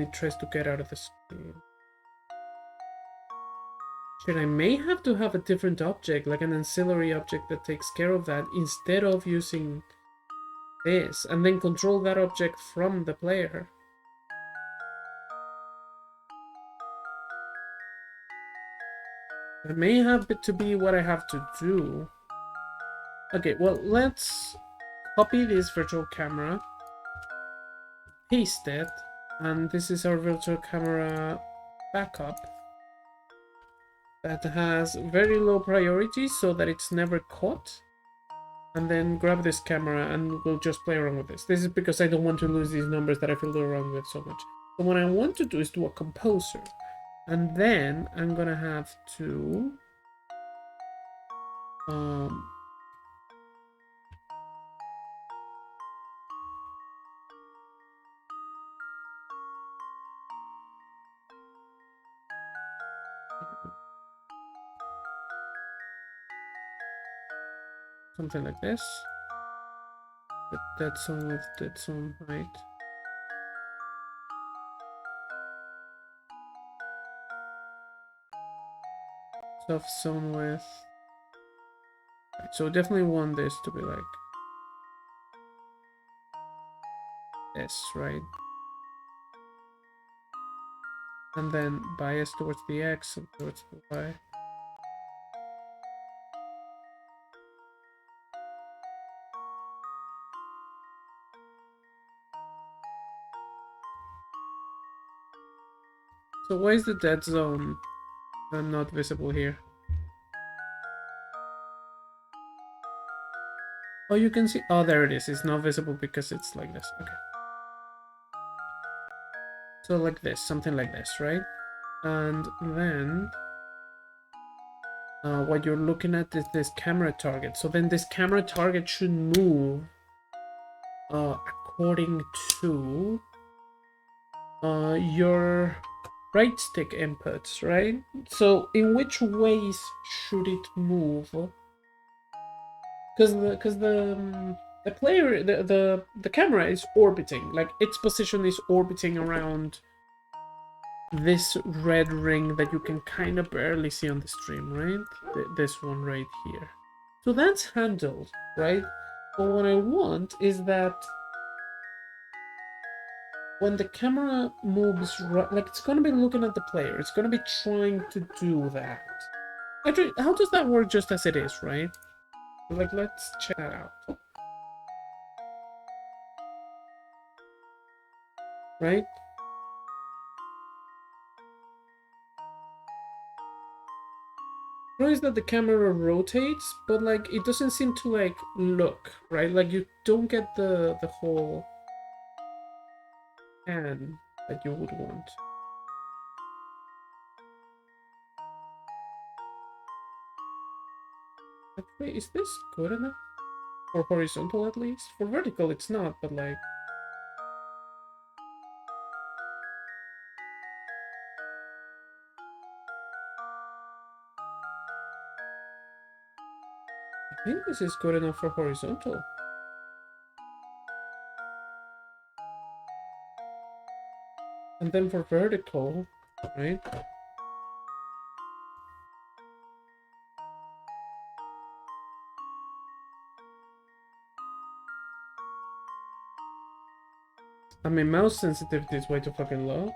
it tries to get out of the screen. Shit, I may have to have a different object, like an ancillary object that takes care of that, instead of using this, and then control that object from the player. It may have to be what I have to do. Okay, well, let's copy this virtual camera, paste it, and this is our virtual camera backup that has very low priority so that it's never caught. And then grab this camera and we'll just play around with this. This is because I don't want to lose these numbers that I fiddle around with so much. So what I want to do is do a composer. And then I'm gonna have to something like this. Dead zone with dead zone height. Soft zone with... Right, so definitely want this to be like this, right? And then bias towards the X and towards the Y. So why is the dead zone not visible here? Oh, you can see... Oh, there it is. It's not visible because it's like this. Okay. So like this, something like this, right? And then... what you're looking at is this camera target. So then this camera target should move according to your right stick inputs, right? So in which ways should it move? Because the the player, the camera is orbiting, like its position is orbiting around this red ring that you can kind of barely see on the stream, right? This one right here. So that's handled, right? But what I want is that when the camera moves, right, like it's gonna be looking at the player, it's gonna be trying to do that. Actually, how does that work just as it is, right? Like, let's check that out. Right? Notice that the camera rotates, but like it doesn't seem to like look, right? Like you don't get the whole pan that you would want. Wait, is this good enough? For horizontal at least? For vertical it's not, but like... I think this is good enough for horizontal. And then for vertical, right? I mean, mouse sensitivity is way too fucking low.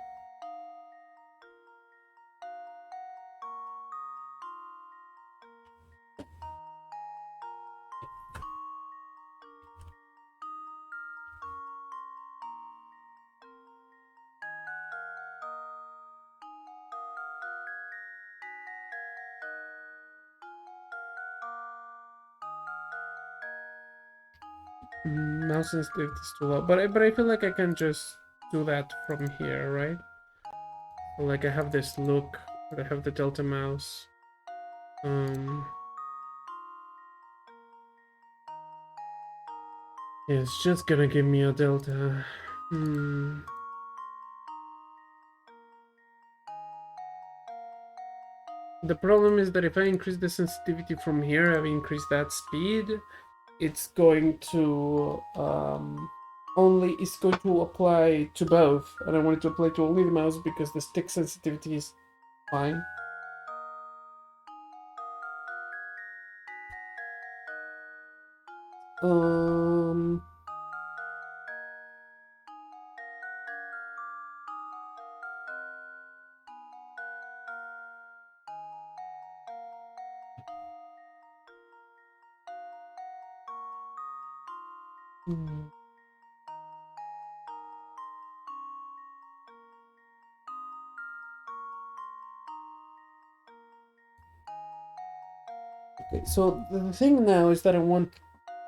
Mouse sensitivity is too low, but I feel like I can just do that from here, right? So like I have this look, I have the Delta mouse. It's just gonna give me a Delta. The problem is that if I increase the sensitivity from here, I've increased that speed, it's going to it's going to apply to both. And I want it to apply to only the mouse because the stick sensitivity is fine. Okay, so the thing now is that I want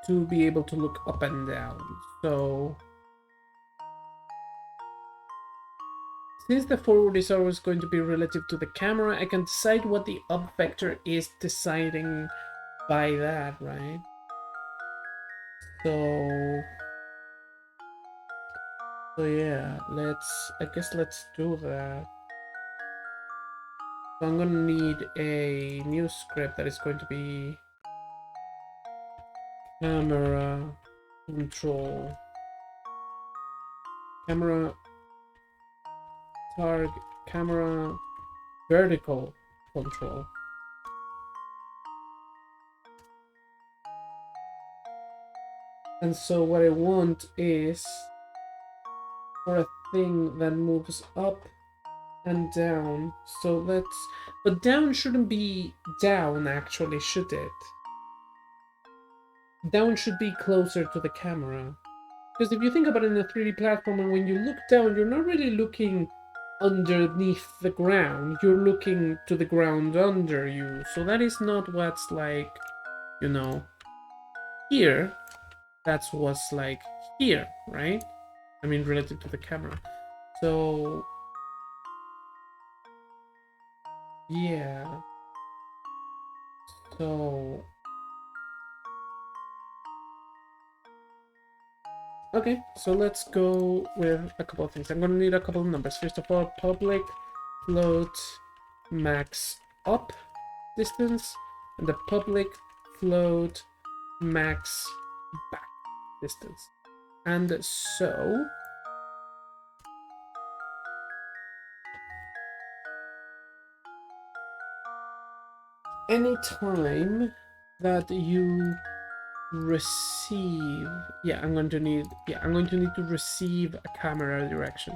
to be able to look up and down. So since the forward is always going to be relative to the camera, I can decide what the up vector is deciding by that, right? So yeah, I guess let's do that. So I'm gonna need a new script that is going to be camera control, camera target, camera vertical control. And so what I want is for a thing that moves up and down. So but down shouldn't be down actually, should it? Down should be closer to the camera. Because if you think about it in a 3D platform, when you look down, you're not really looking underneath the ground, you're looking to the ground under you. So that is not what's like, you know, here. That's what's like here, right? I mean, relative to the camera. So yeah. So okay, so let's go with a couple of things. I'm gonna need a couple of numbers. First of all, public float max up distance and the public float max back distance. And so anytime that you receive, I'm going to need to receive a camera direction.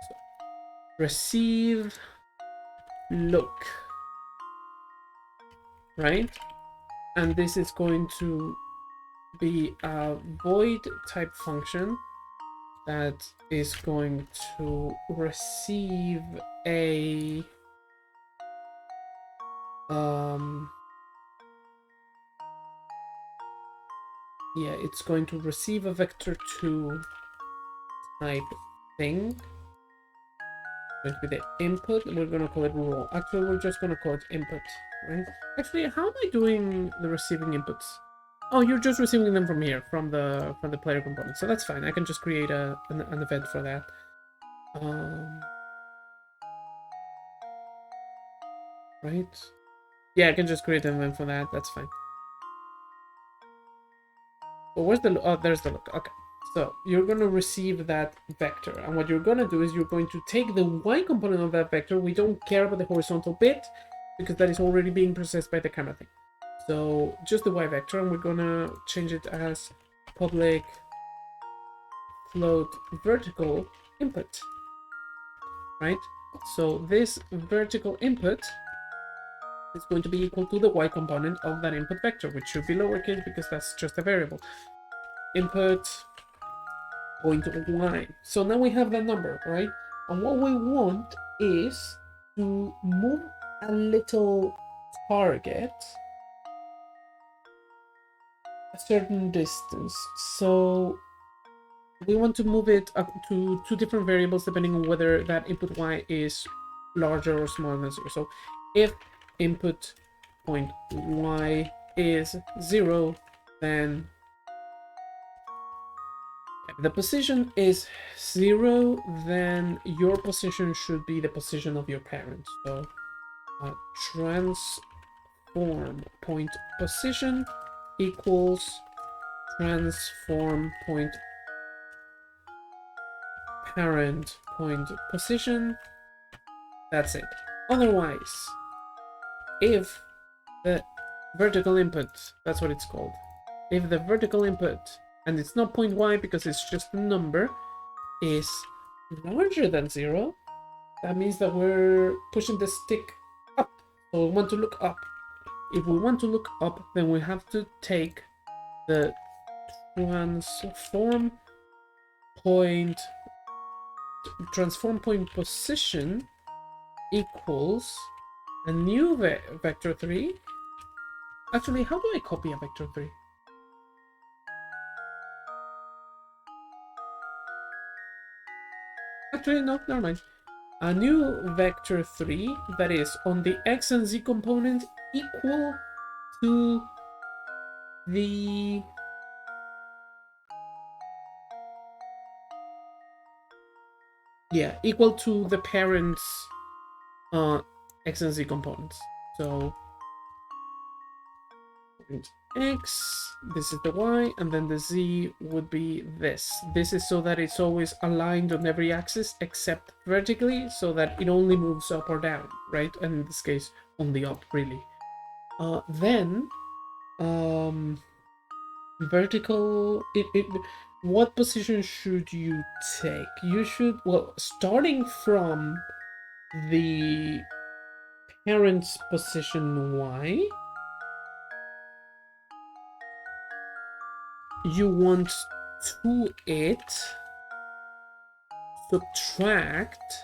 So receive look, right? And this is going to be a void type function that is going to receive a it's going to receive a vector2 type thing. It's going to be the input. We're going to call it raw. Actually, we're just going to call it input, right? Actually, how am I doing the receiving inputs? Oh, you're just receiving them from here, from the player component. So that's fine. I can just create an event for that. Right? Yeah, I can just create an event for that. That's fine. But where's the... Oh, there's the look. Okay. So you're going to receive that vector. And what you're going to do is you're going to take the y component of that vector. We don't care about the horizontal bit because that is already being processed by the camera thing. So just the y vector, and we're going to change it as public float vertical input. Right? So this vertical input is going to be equal to the y component of that input vector, which should be lowercase because that's just a variable. Input point y. So now we have that number, right? And what we want is to move a little target a certain distance. So we want to move it up to 2 different variables depending on whether that input y is larger or smaller than 0. So if input point y is 0, then if the position is 0, then your position should be the position of your parent. So transform point position equals transform point parent point position. That's it. Otherwise, if the vertical input, that's what it's called, if the vertical input, and it's not point y because it's just a number, is larger than 0, that means that we're pushing the stick up. So we want to look up. If we want to look up, then we have to take the transform point position equals a new vector 3. Actually, how do I copy a vector 3? Actually, no, never mind. A new vector 3 that is on the x and z component equal to the equal to the parents' x and z components. So x, this is the y, and then the z would be this. This is so that it's always aligned on every axis except vertically, so that it only moves up or down, right? And in this case, only up, really. Then vertical, what position should you take? You should, well, starting from the parent's position y, you want to subtract,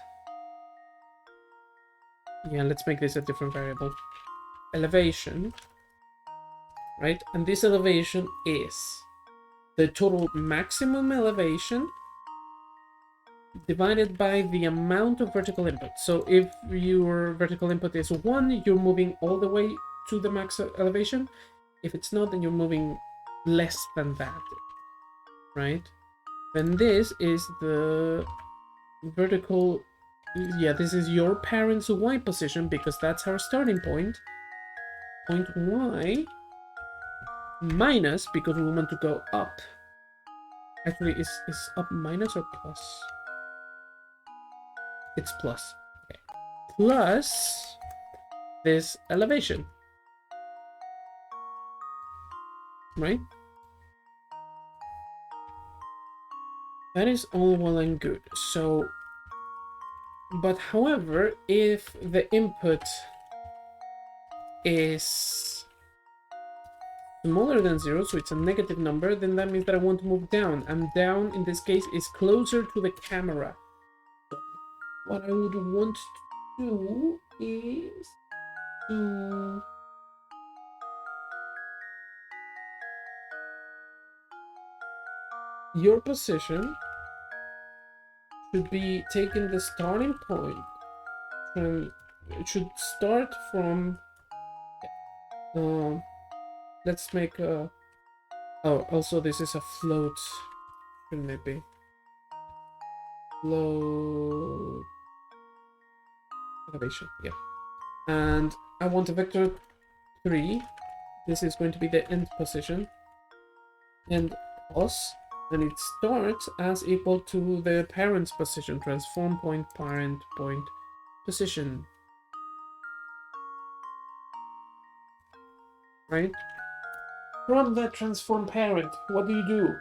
let's make this a different variable, elevation, right? And this elevation is the total maximum elevation divided by the amount of vertical input. So if your vertical input is 1, you're moving all the way to the max elevation. If it's not, then you're moving less than that, right? Then this is the vertical, this is your parent's y position because that's our starting point. Point y minus, because we want to go up, Actually, is up minus or plus? It's plus. Okay. Plus this elevation, right? That is all well and good. So, but however, if the input is smaller than 0, so it's a negative number, then that means that I want to move down. And down, in this case, is closer to the camera. So what I would want to do is to... Your position should be taking the starting point from... It should start from... let's make a... Oh, also this is a float. Shouldn't it be? Float... Elevation, yeah. And I want a vector 3. This is going to be the end position. And plus, and it starts as equal to the parent's position. Transform point, parent point, position. Right? From that transform parent, what do?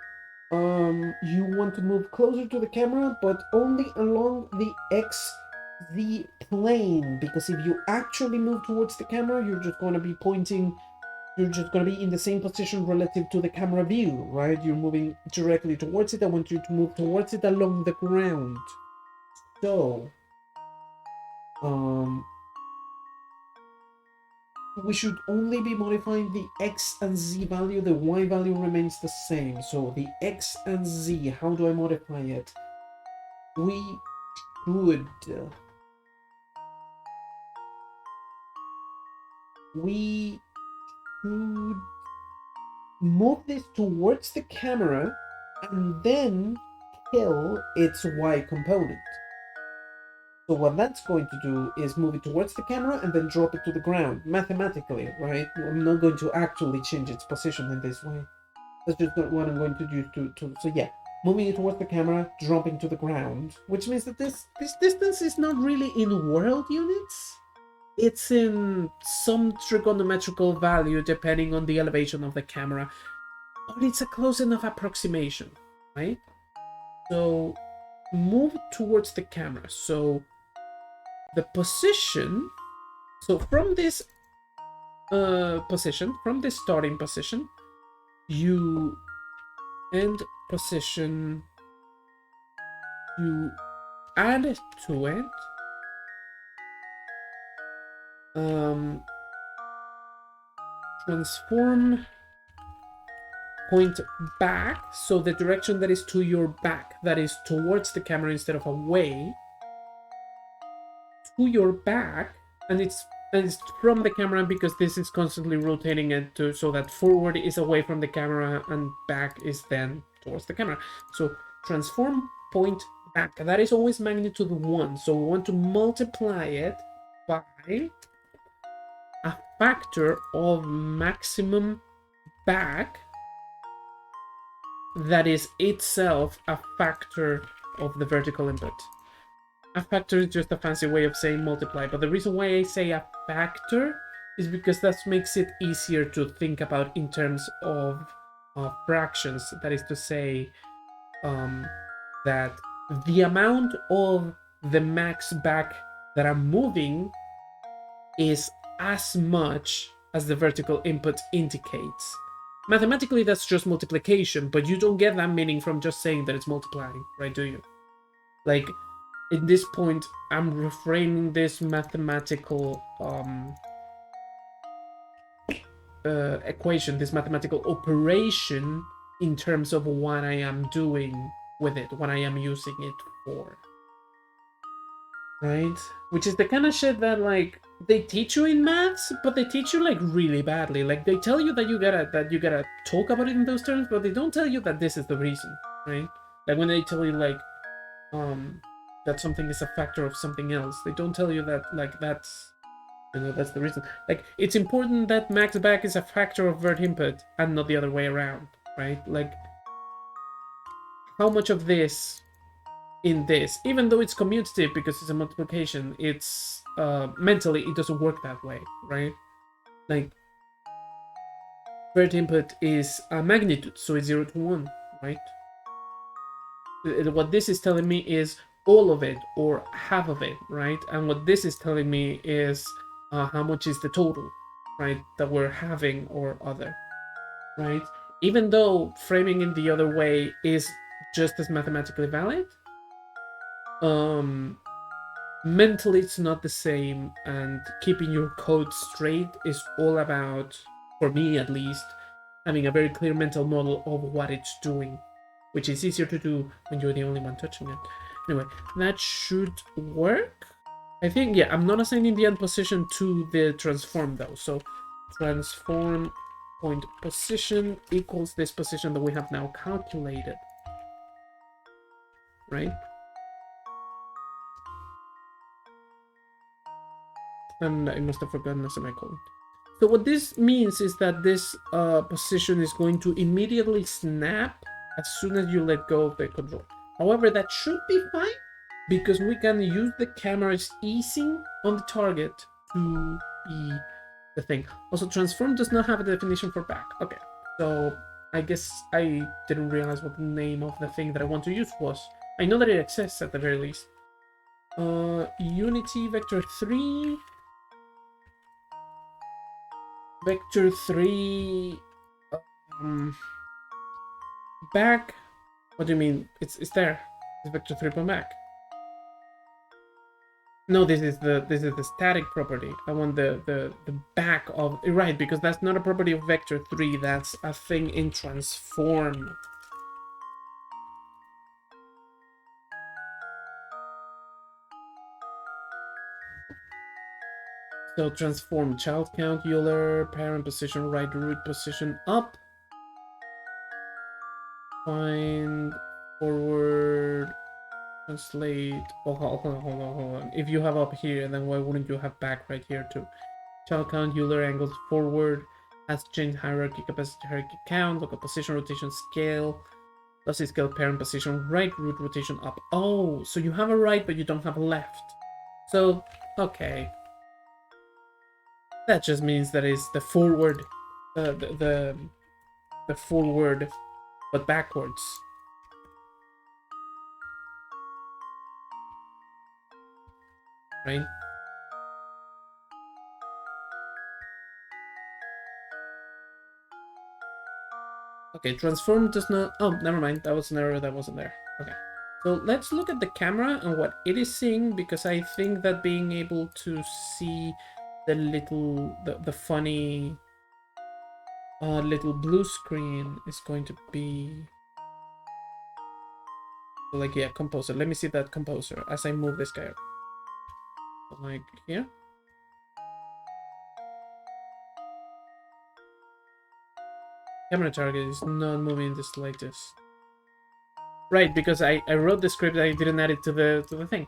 You want to move closer to the camera, but only along the XZ plane, because if you actually move towards the camera, you're just going to be pointing, you're just going to be in the same position relative to the camera view, right? You're moving directly towards it. I want you to move towards it along the ground. So, we should only be modifying the X and Z value. The Y value remains the same. So the X and Z, how do I modify it? We should move this towards the camera and then kill its Y component. So what that's going to do is move it towards the camera and then drop it to the ground, mathematically, right? I'm not going to actually change its position in this way. That's just what I'm going to do so yeah, moving it towards the camera, dropping to the ground, which means that this distance is not really in world units. It's in some trigonometrical value depending on the elevation of the camera, but it's a close enough approximation, right? So move towards the camera. So the position, so from this position, from this starting position, you end position, you add to it transform point back, so the direction that is to your back, that is towards the camera instead of away, to your back, and it's from the camera because this is constantly rotating it to, so that forward is away from the camera and back is then towards the camera. So transform point back, that is always magnitude 1, so we want to multiply it by a factor of maximum back that is itself a factor of the vertical input. A factor is just a fancy way of saying multiply, but the reason why I say a factor is because that makes it easier to think about in terms of fractions. That is to say, that the amount of the max back that I'm moving is as much as the vertical input indicates. Mathematically, that's just multiplication, but you don't get that meaning from just saying that it's multiplying, right, do you? Like, in this point, I'm reframing this mathematical equation, this mathematical operation, in terms of what I am doing with it, what I am using it for. Right? Which is the kind of shit that, like, they teach you in maths, but they teach you, like, really badly. Like, they tell you that you gotta talk about it in those terms, but they don't tell you that this is the reason, right? Like, when they tell you, like, that something is a factor of something else, they don't tell you that, like, that's, you know, that's the reason. Like, it's important that max back is a factor of vert input and not the other way around, right? Like, how much of this in this, even though it's commutative because it's a multiplication, it's mentally it doesn't work that way, right? Like first input is a magnitude, so it's 0 to 1, right? What this is telling me is all of it or half of it, right? And what this is telling me is how much is the total, right, that we're having or other, right? Even though framing it the other way is just as mathematically valid, mentally it's not the same, and keeping your code straight is all about, for me at least, having a very clear mental model of what it's doing, which is easier to do when you're the only one touching it. Anyway, that should work. I think, yeah, I'm not assigning the end position to the transform though. So transform point position equals this position that we have now calculated, right? And I must have forgotten a semicolon. So what this means is that this position is going to immediately snap as soon as you let go of the control. However, that should be fine because we can use the camera's easing on the target to be the thing. Also, transform does not have a definition for back. Okay, so I guess I didn't realize what the name of the thing that I want to use was. I know that it exists at the very least. Unity vector 3. Vector 3 back. What do you mean? It's there. It's vector 3 point back. No, this is the static property. I want the back of, right, because that's not a property of vector 3, that's a thing in transform. So transform child count, Euler, parent position, right root position, up. Find forward, translate. Oh, hold on. If you have up here, then why wouldn't you have back right here too? Child count, Euler angles forward, has change hierarchy, capacity hierarchy count, local position, rotation scale, velocity scale, parent position, right root rotation up. Oh, so you have a right, but you don't have a left. So, okay. That just means that is the forward, the forward, but backwards. Right? Okay, transform does not... Oh, never mind. That was an error that wasn't there. Okay. So let's look at the camera and what it is seeing, because I think that being able to see the little... the funny... little blue screen is going to be... like, yeah, composer. Let me see that composer as I move this guy up. Like, here. Camera target is not moving the slightest. Right, because I wrote the script, I didn't add it to the thing.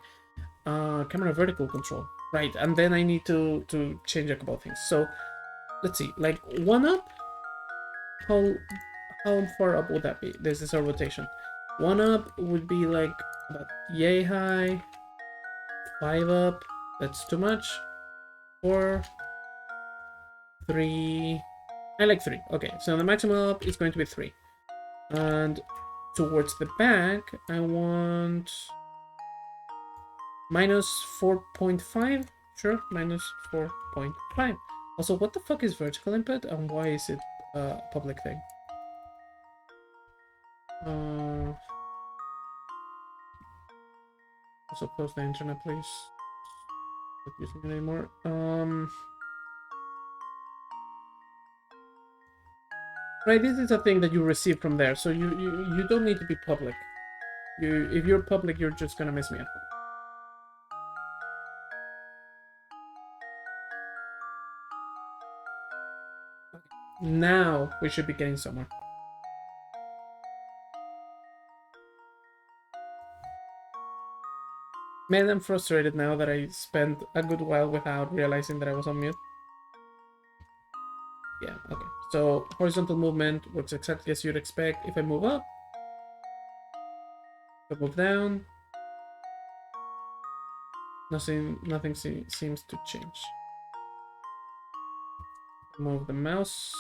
Camera vertical control. Right, and then I need to change a couple of things. So let's see, like 1 up. How far up would that be? This is our rotation. 1 up would be like about yay high. 5 up, that's too much. 4, 3. I like 3. Okay, so the maximum up is going to be 3. And towards the back, I want minus 4.5. Sure, minus 4.5. Also, what the fuck is vertical input and why is it a public thing? Also close the internet, please. Not using it anymore. Right, this is a thing that you receive from there, so you don't need to be public. If you're public, you're just gonna mess me up. Okay. Now we should be getting somewhere. Man, I'm frustrated now that I spent a good while without realizing that I was on mute. Yeah, okay. So horizontal movement works exactly as you'd expect. If I move up, Move down. Nothing seems to change. Move the mouse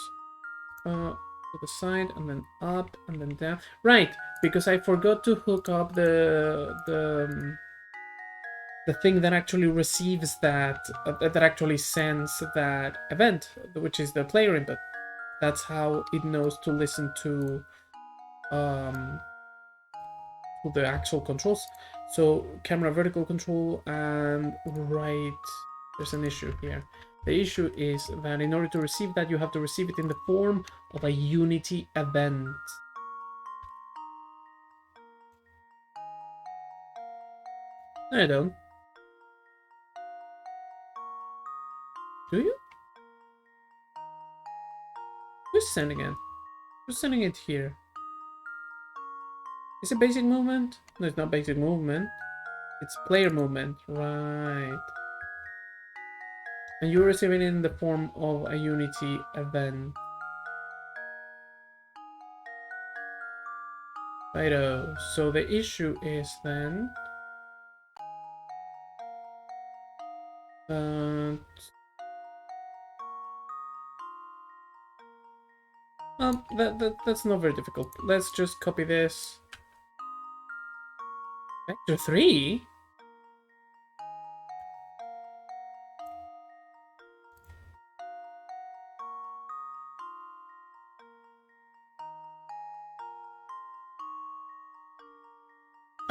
to the side and then up and then down. Right, because I forgot to hook up the thing that actually receives that that actually sends that event, which is the player input. That's how it knows to listen to the actual controls. So camera vertical control and right, there's an issue here. The issue is that in order to receive that, you have to receive it in the form of a Unity event. I don't. Do you? Who's sending it? Who's sending it here? Is it basic movement? No, it's not basic movement. It's player movement. Right. And you're receiving it in the form of a Unity event. Righto. So the issue is then well, that's not very difficult. Let's just copy this. Vector 3?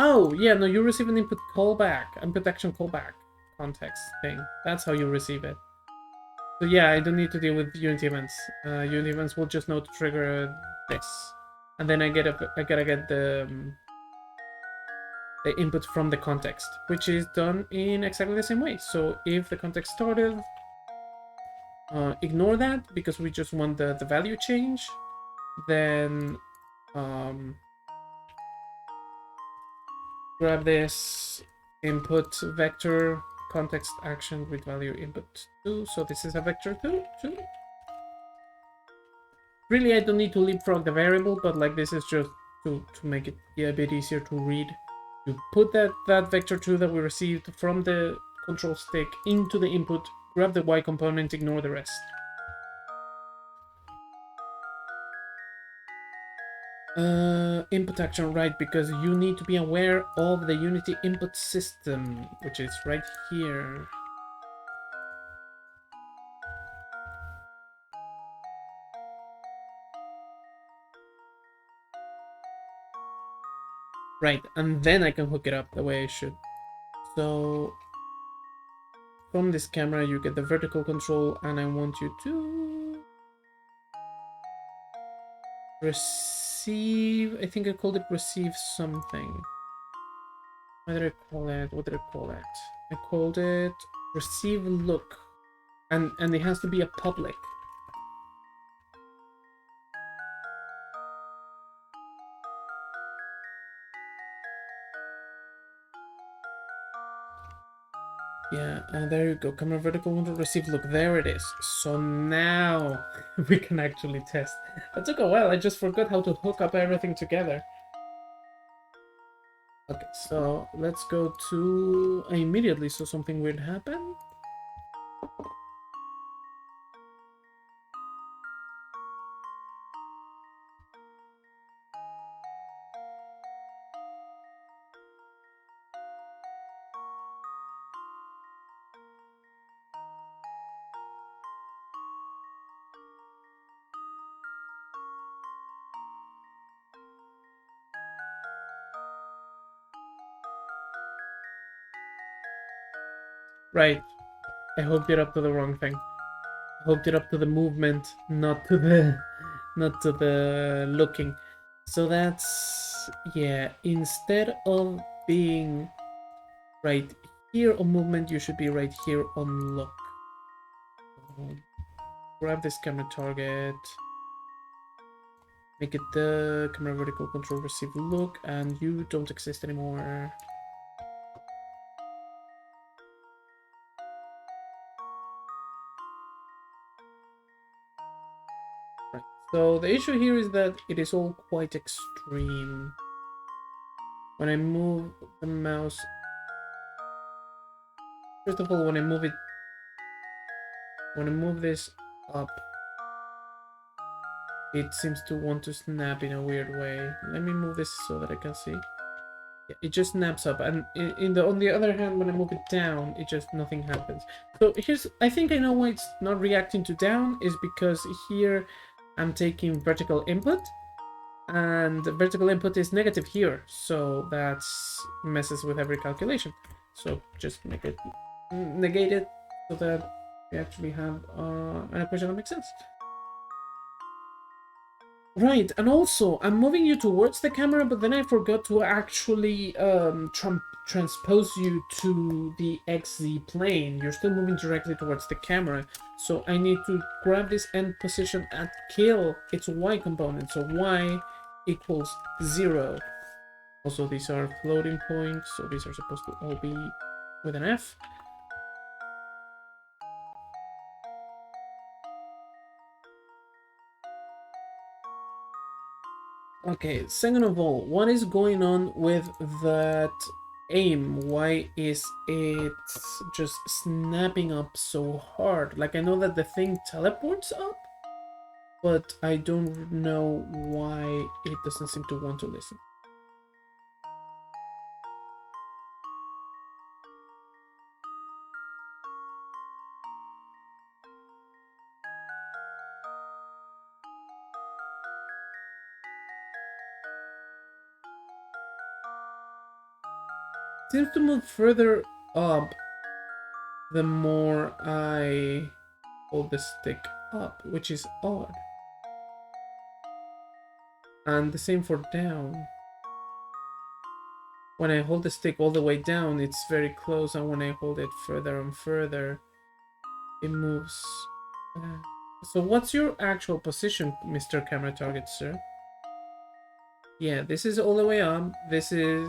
Oh, yeah, no, you receive an input callback, input action callback context thing. That's how you receive it. So yeah, I don't need to deal with Unity events. Unity events will just know to trigger this. And then I gotta get the input from the context, which is done in exactly the same way. So if the context started, ignore that because we just want the value change. Then grab this input vector context action with value input 2. So this is a vector 2. Really, I don't need to leapfrog the variable, but like this is just to make it a bit easier to read. You put that vector 2 that we received from the control stick into the input, grab the Y component, ignore the rest. Input action, right, because you need to be aware of the Unity input system, which is right here. Right, and then I can hook it up the way I should. So from this camera you get the vertical control, and I want you to receive, I think I called it receive something. What did I call it? I called it receive look. And it has to be a public. Yeah, there you go. Camera vertical control receive look. There it is. So now we can actually test. That took a while. I just forgot how to hook up everything together. Okay, so let's go to... I immediately saw something weird happen. Right. I hooked it up to the wrong thing. I hooked it up to the movement, not to the looking. So that's, yeah, instead of being right here on movement, you should be right here on look. Grab this camera target, make it the camera vertical control receive look, and you don't exist anymore. So the issue here is that it is all quite extreme. when I move the mouse, first of all, when I move this up, it seems to want to snap in a weird way. Let me move this so that I can see. Yeah, it just snaps up, and on the other hand, when I move it down, it just nothing happens. So I think I know why it's not reacting to down, is because here I'm taking vertical input, and the vertical input is negative here, so that messes with every calculation. So just negate it so that we actually have an equation that makes sense. Right, and also, I'm moving you towards the camera, but then I forgot to actually transpose you to the XZ plane. You're still moving directly towards the camera, so I need to grab this end position and kill its Y component, so Y equals 0. Also, these are floating points, so these are supposed to all be with an F. Okay, second of all, what is going on with that aim? Why is it just snapping up so hard? Like, I know that the thing teleports up, but I don't know why it doesn't seem to want to listen. It seems to move further up the more I hold the stick up, which is odd. And the same for down. When I hold the stick all the way down, it's very close, and when I hold it further and further, it moves. So what's your actual position, Mr. Camera Target, sir? Yeah, this is all the way up. This is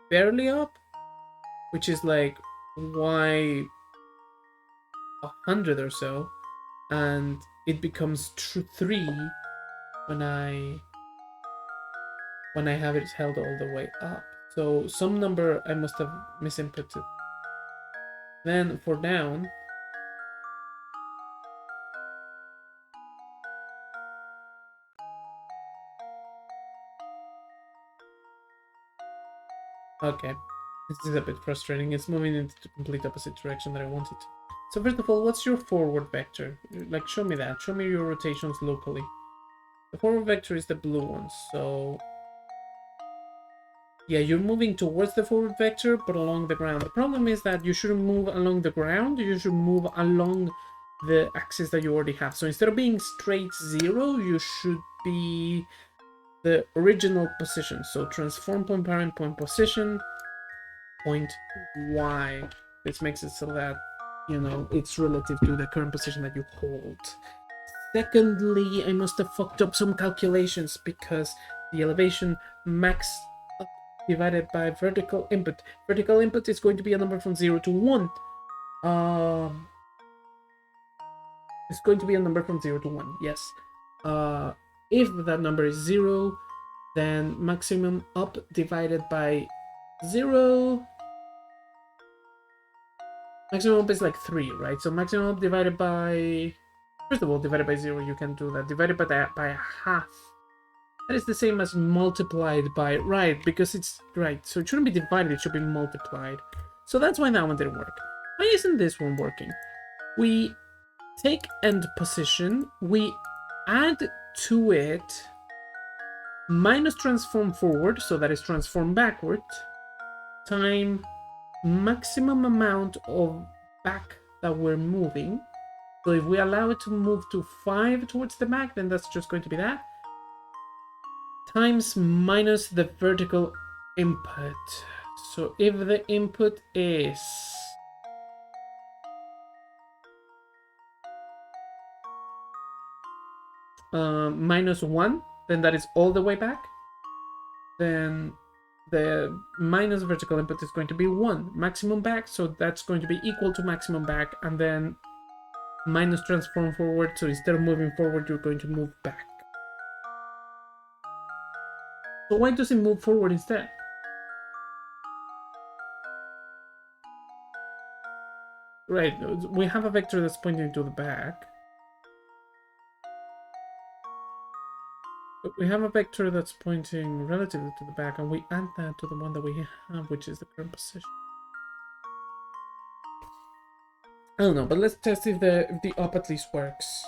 barely up, which is like Y 100 or so, and it becomes 3 when I have it held all the way up. So some number I must have misinputted. Then for down, okay, this is a bit frustrating. It's moving into the complete opposite direction that I wanted to. So first of all, what's your forward vector? Like, show me that. Show me your rotations locally. The forward vector is the blue one, so yeah, you're moving towards the forward vector, but along the ground. The problem is that you shouldn't move along the ground, you should move along the axis that you already have. So instead of being straight 0, you should be the original position. So transform point parent point position, point Y. This makes it so that, you know, it's relative to the current position that you hold. Secondly, I must have fucked up some calculations because the elevation max divided by vertical input. Vertical input is going to be a number from 0 to 1. It's going to be a number from 0 to 1, yes. If that number is 0, then maximum up divided by 0. Maximum up is like 3, right? So maximum up divided by... First of all, divided by 0, you can do that. Divided by that by half. That is the same as multiplied by... Right, because it's... Right, so it shouldn't be divided, it should be multiplied. So that's why that one didn't work. Why isn't this one working? We take end position, we add to it minus transform forward, so that is transform backward, time maximum amount of back that we're moving. So if we allow it to move to 5 towards the back, then that's just going to be that, times minus the vertical input. So if the input is -1, then that is all the way back. Then the minus vertical input is going to be 1. Maximum back, so that's going to be equal to maximum back, and then minus transform forward, so instead of moving forward, you're going to move back. So why does it move forward instead? Right, we have a vector that's pointing to the back. But we have a vector that's pointing relatively to the back, and we add that to the one that we have, which is the current position. I don't know, but let's test if the up at least works.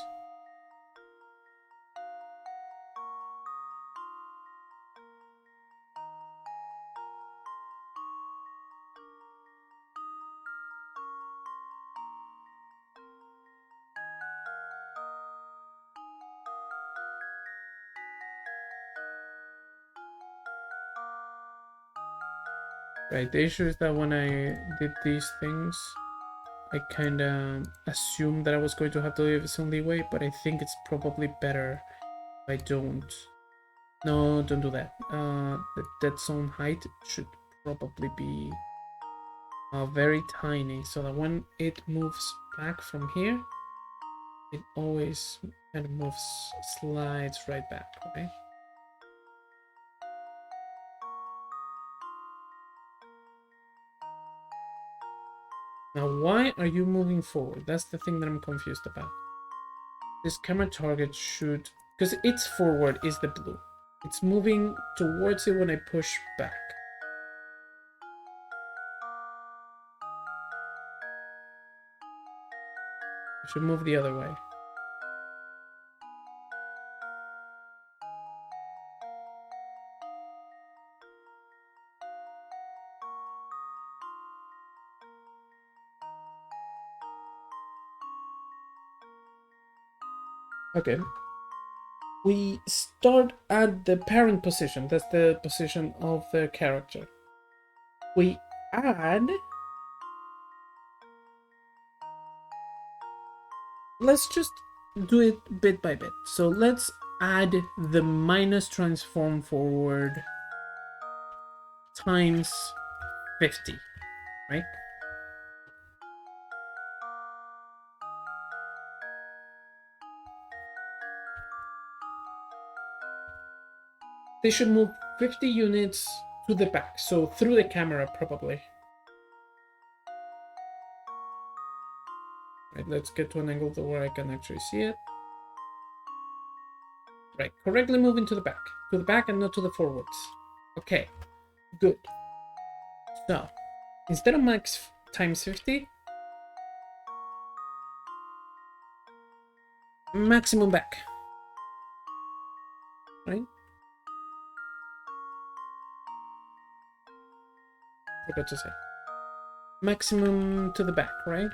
Right, the issue is that when I did these things, I kinda assumed that I was going to have to leave some leeway, but I think it's probably better if I don't. No, don't do that. The dead zone height should probably be very tiny, so that when it moves back from here, it always kind of slides right back, right? Now, why are you moving forward? That's the thing that I'm confused about. This camera target should... because it's forward is the blue. It's moving towards it when I push back. I should move the other way. Okay. We start at the parent position. That's the position of the character. We add... let's just do it bit by bit. So let's add the minus transform forward times 50, right? They should move 50 units to the back, so through the camera probably. Right, let's get to an angle where I can actually see it. Right, correctly moving to the back and not to the forwards. Okay, good. So, instead of max times 50, maximum back. Right? Forgot to say. Maximum to the back, right?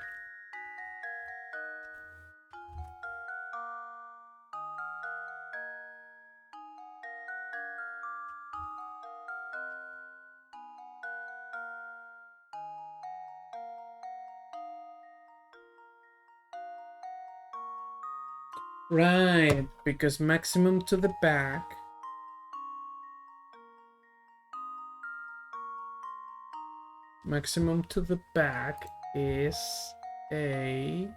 Right, because maximum to the back. Maximum to the back is a...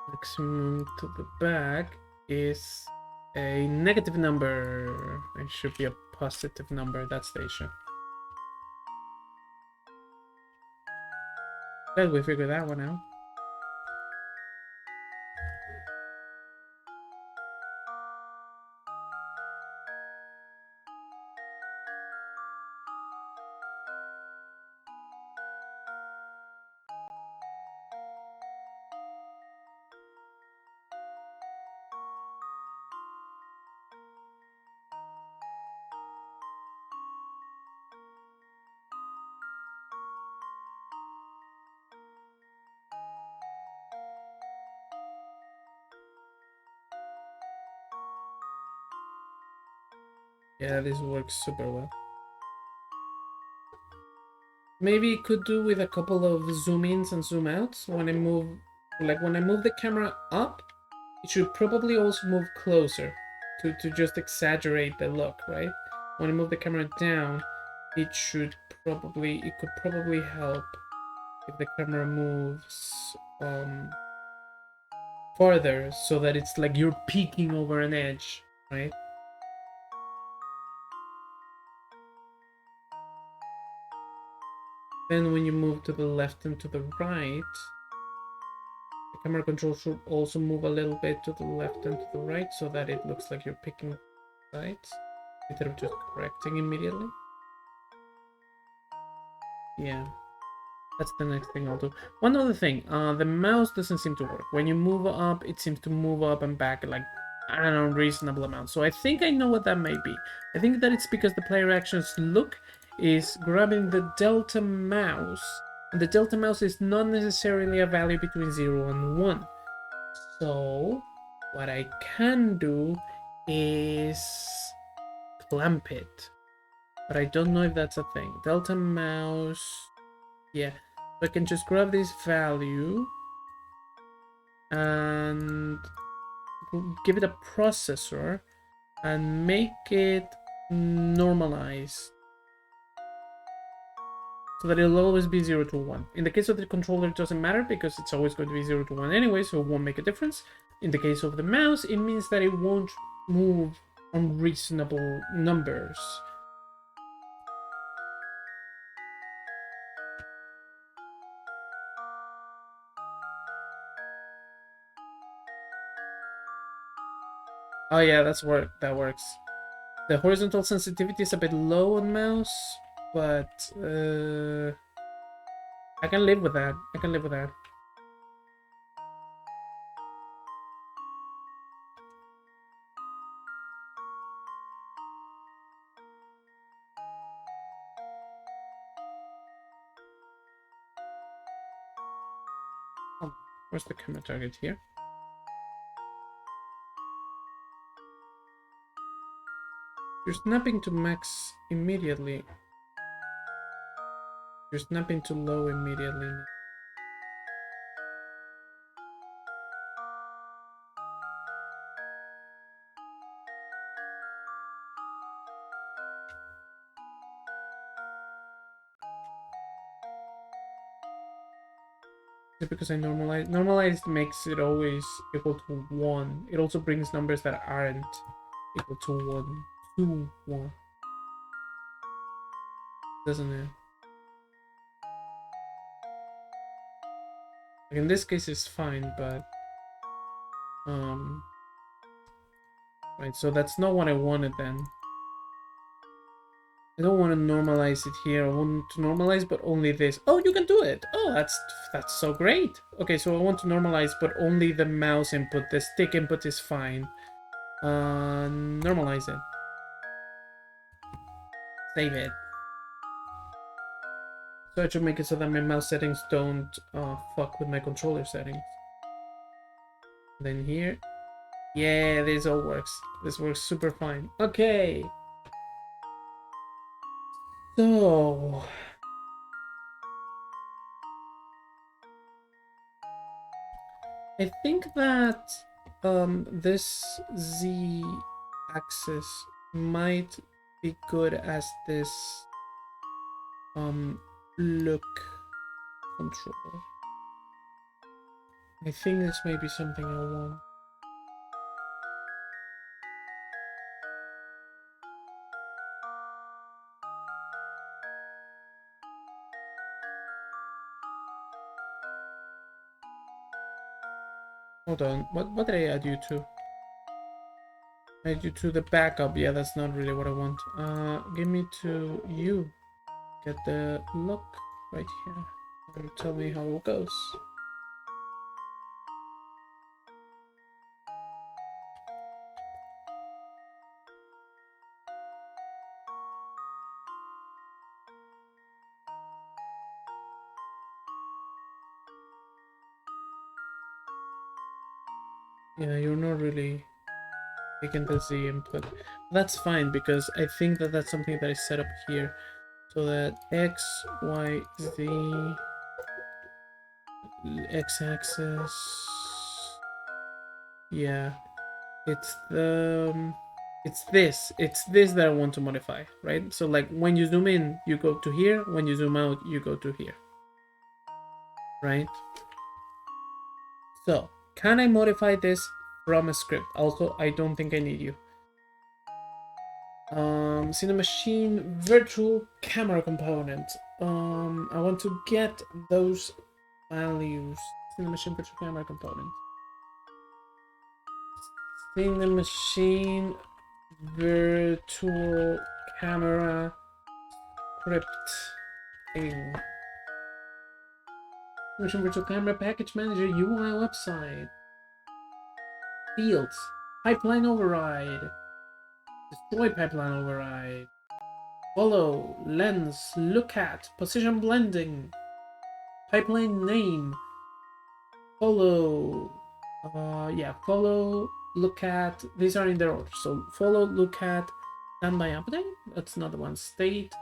maximum to the back is a negative number. It should be a positive number. That's the issue. Glad we figured that one out. Yeah, this works super well. Maybe it could do with a couple of zoom ins and zoom outs. When I move, like when I move the camera up, it should probably also move closer to just exaggerate the look, right? When I move the camera down, it could probably help if the camera moves farther so that it's like you're peeking over an edge, right? Then when you move to the left and to the right, the camera control should also move a little bit to the left and to the right so that it looks like you're picking sides instead of just correcting immediately. Yeah, that's the next thing I'll do. One other thing, the mouse doesn't seem to work. When you move up, it seems to move up and back like, I don't know, reasonable amount. So I think I know what that may be. I think that it's because the player actions look is grabbing the delta mouse. And the delta mouse is not necessarily a value between 0 and 1. So what I can do is clamp it. But I don't know if that's a thing. Delta mouse. Yeah. So I can just grab this value and give it a processor and make it normalized so that it'll always be 0 to 1. In the case of the controller, it doesn't matter because it's always going to be 0 to 1 anyway, so it won't make a difference. In the case of the mouse, it means that it won't move unreasonable numbers. Oh yeah, that works. The horizontal sensitivity is a bit low on mouse, but I can live with that. I can live with that. Oh, where's the camera target here? You're snapping to max immediately. You're snapping to low immediately. Is it because I normalize? Normalized makes it always equal to 1. It also brings numbers that aren't equal to 1 to 1. Doesn't it? Like in this case it's fine, but right, so that's not what I wanted then. I don't want to normalize it here. I want to normalize, but only this. Oh, you can do it. Oh, that's so great. Okay, so I want to normalize, but only the mouse input. The stick input is fine. Normalize it. Save it. So I should make it so that my mouse settings don't fuck with my controller settings. Then here. Yeah, this all works. This works super fine. Okay. So I think that this Z axis might be good as this look control. I think this may be something I want. Hold on, what did I add you to? I add you to the backup. Yeah, that's not really what I want. Give me to you. Get the look right here. And tell me how it goes. Yeah, you're not really taking the Z input. That's fine because I think that that's something that is set up here. So that X, Y, Z, X-axis. Yeah, it's it's this that I want to modify, right? So like when you zoom in, you go to here. When you zoom out, you go to here, right? So can I modify this from a script? Also, I don't think I need you. Cinemachine virtual camera component. I want to get those values. Cinemachine virtual camera component. Cinemachine virtual camera scripting. Cinemachine virtual camera package manager UI website. Fields. Pipeline override. Destroy pipeline override. Follow, lens, look at, position blending, pipeline name, follow, follow, look at, these are in their order, so follow, look at, standby update, that's another one, state,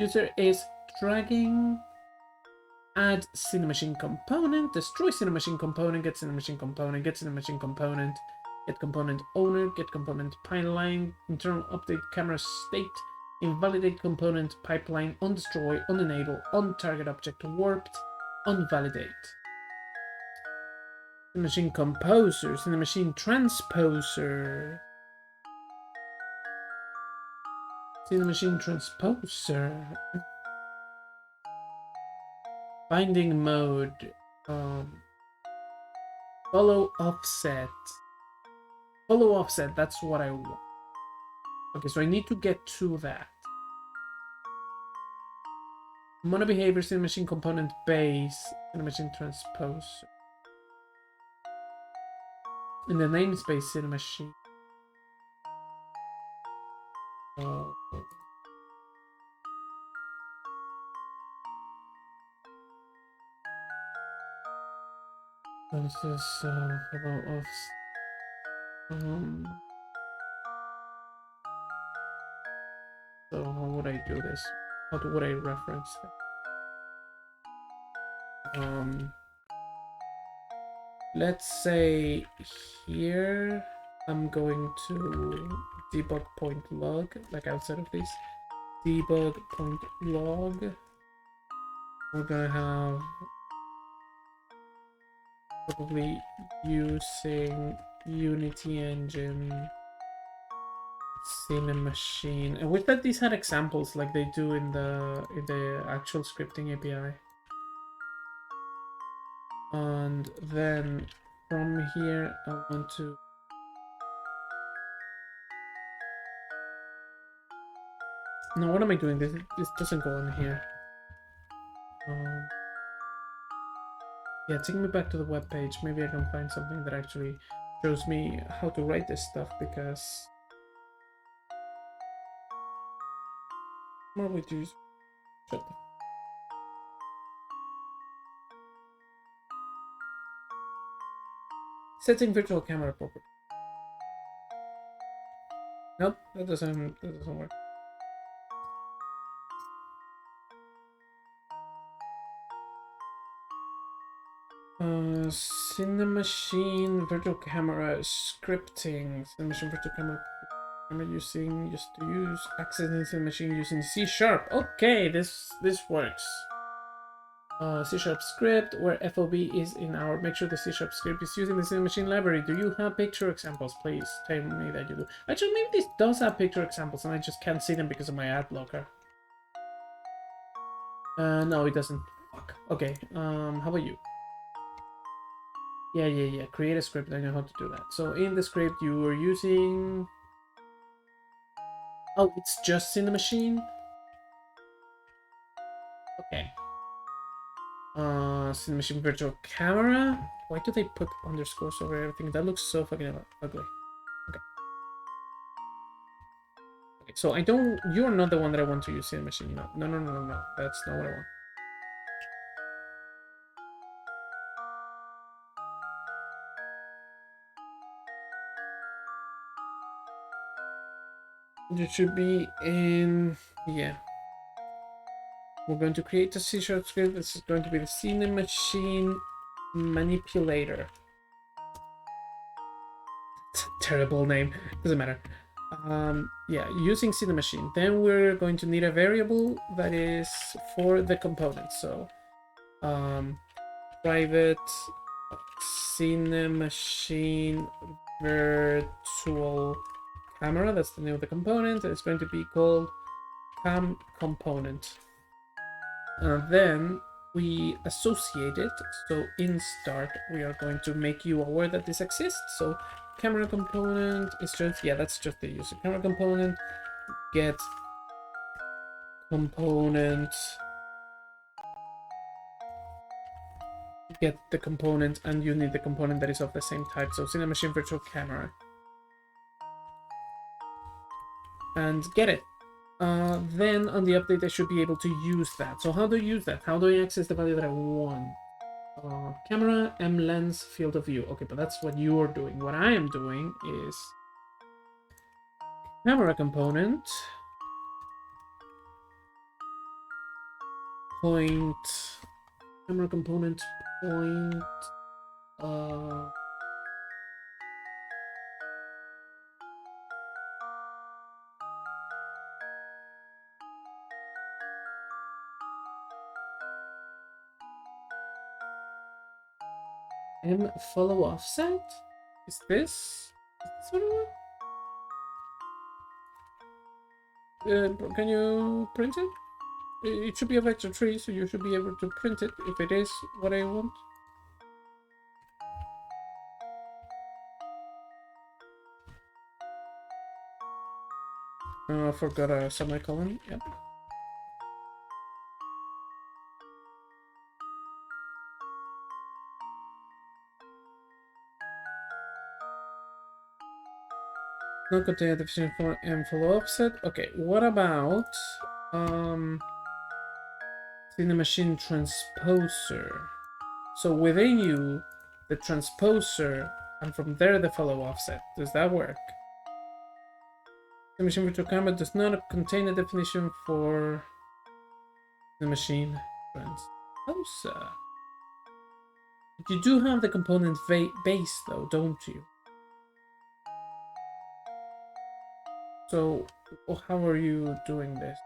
user is dragging, add Cinemachine component, destroy Cinemachine component, get Cinemachine component, get Cinemachine component, get component owner, get component pipeline, internal update camera state, invalidate component pipeline, undestroy, unenable, untarget object warped, unvalidate. Cinemachine composer, Cinemachine transposer. Cinemachine transposer. Binding mode. Follow offset. Follow offset, that's what I want. Okay, so I need to get to that. Mono behavior, Cinemachine component base, Cinemachine transposer. In the namespace, Cinemachine. Oh. This is follow offset. So how would I do this? How would I reference it? Let's say here I'm going to debug point log, like outside of this. Debug point log. We're gonna have probably using Unity Engine Cinemachine. I wish that these had examples like they do in the actual scripting API. And then from here I want to no, what am I doing? This doesn't go in here. Yeah, take me back to the web page. Maybe I can find something that actually shows me how to write this stuff, because more we do. Shut the setting virtual camera property. Nope, that doesn't work. Cinemachine virtual camera scripting. Cinemachine virtual camera using just to use accessing Cinemachine using C#. Okay, this works. C# script where FOB is in our. Make sure the C# script is using the Cinemachine library. Do you have picture examples? Please tell me that you do. Actually, maybe this does have picture examples and I just can't see them because of my ad blocker. No, it doesn't. Fuck. Okay. How about you? Yeah. Create a script. I know how to do that. So in the script, you are using. Oh, it's just Cinemachine. Okay. Cinemachine virtual camera. Why do they put underscores over everything? That looks so fucking ugly. Okay. Okay. So I don't. You're not the one that I want to use Cinemachine. No. That's not what I want. It should be in, yeah. We're going to create a C# script. This is going to be the Cinemachine manipulator. It's a terrible name. Doesn't matter. Yeah, using Cinemachine. Then we're going to need a variable that is for the component. So, private Cinemachine virtual camera, that's the name of the component. It's going to be called cam component. Then we associate it. So in start, we are going to make you aware that this exists. So camera component is just, yeah, that's just the user camera component. Get component, get the component, and you need the component that is of the same type. So Cinemachine virtual camera. And get it. Then on the update, I should be able to use that. So how do I use that? How do I access the value that I want? Camera, M lens, field of view. Okay, but that's what you're doing. What I am doing is camera component, point, camera component, point, M follow offset? Is this what I want? Can you print it? It should be a vector tree, so you should be able to print it if it is what I want. I forgot a semicolon. Yep. Not contain a definition for M follow offset. Okay, what about Cinemachine transposer? So within you, the transposer, and from there the follow offset. Does that work? The machine virtual camera does not contain a definition for the machine transposer. You do have the component base though, don't you? So how are you doing this?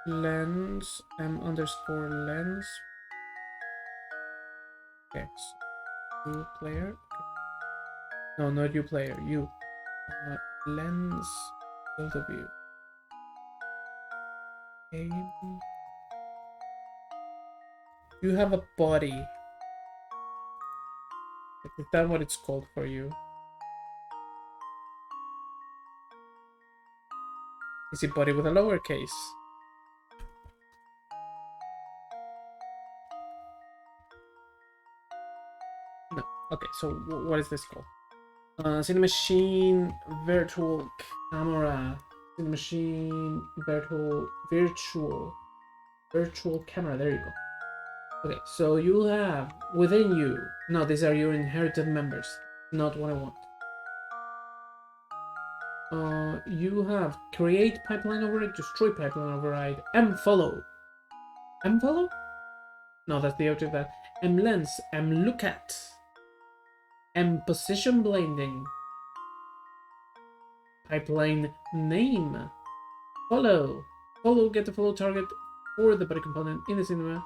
Lens, M underscore lens. Okay, so you player. Okay. No, not you player, you. Lens, field of view. Okay. You have a body. Is that what it's called for you? Is it body with a lowercase? No. Okay, so what is this called? Cinemachine virtual camera. Cinemachine virtual camera. There you go. Okay, so you have within you. No, these are your inherited members. Not what I want. You have create pipeline override, destroy pipeline override, M follow. M follow? No, that's the object that. M lens, M look at, M position blending, pipeline name, follow. Follow, get the follow target for the body component in the cinema.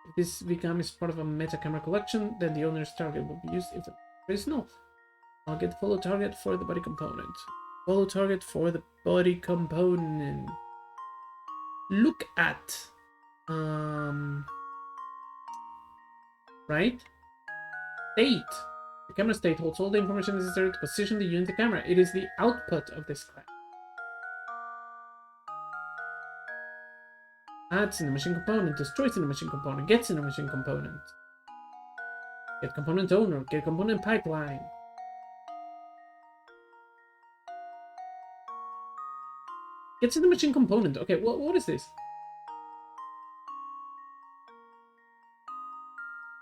If this becomes part of a meta camera collection, then the owner's target will be used if the is no. I'll get the follow target for the body component. Follow target for the body component. Look at. Right? State. The camera state holds all the information necessary to position the unit in the camera. It is the output of this class. Add Cinemachine component, destroy Cinemachine component, get Cinemachine component. Get component owner, get component pipeline. Get Cinemachine component. Okay, what is this?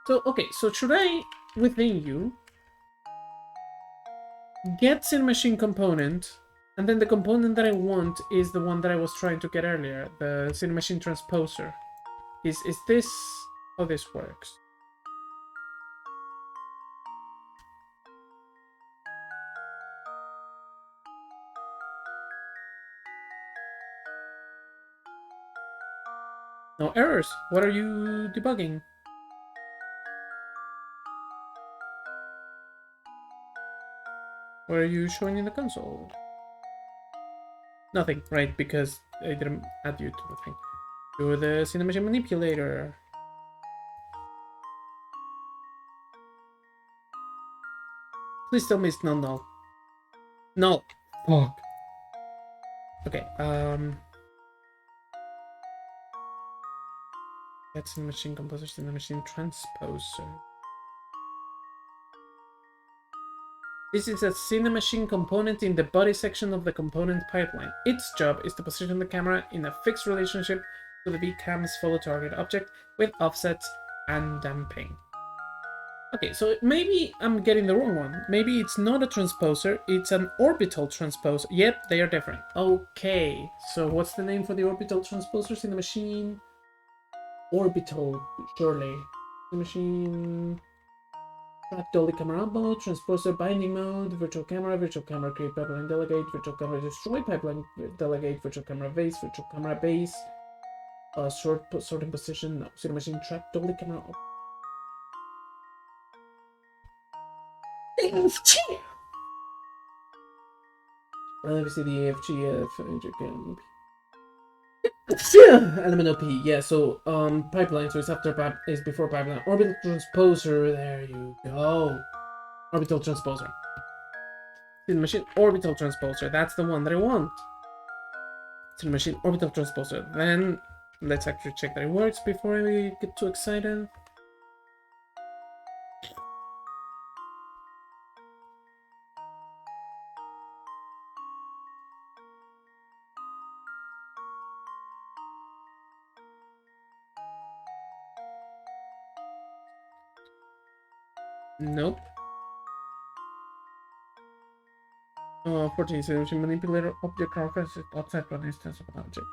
So, okay, so should I, within you, get Cinemachine component, and then the component that I want is the one that I was trying to get earlier, the Cinemachine transposer. Is this how this works? No errors. What are you debugging? What are you showing in the console? Nothing, right? Because I didn't add you to the thing. You're the Cinemachine manipulator. Please tell me it's not null. Null. Fuck. Okay, that's the machine composer, the machine transposer. This is a Cinemachine component in the body section of the component pipeline. Its job is to position the camera in a fixed relationship to the VCAM's follow target object with offsets and damping. Okay, so maybe I'm getting the wrong one. Maybe it's not a transposer, it's an orbital transposer. Yep, they are different. Okay, so what's the name for the orbital transposers in the machine? Orbital, surely. The machine... Track dolly camera mode, transposer binding mode, virtual camera create pipeline delegate, virtual camera destroy pipeline delegate, virtual camera base, sorting position, no, so the machine track dolly camera. AFG! Let me see the AFG element OP, yeah, so pipeline, so it's after is before pipeline. Orbital transposer, there you go. Orbital transposer. The machine orbital transposer, that's the one that I want. It's the machine orbital transposer. Then let's actually check that it works before we get too excited. Nope. 14 so manipulator object reference outside one instance of an object.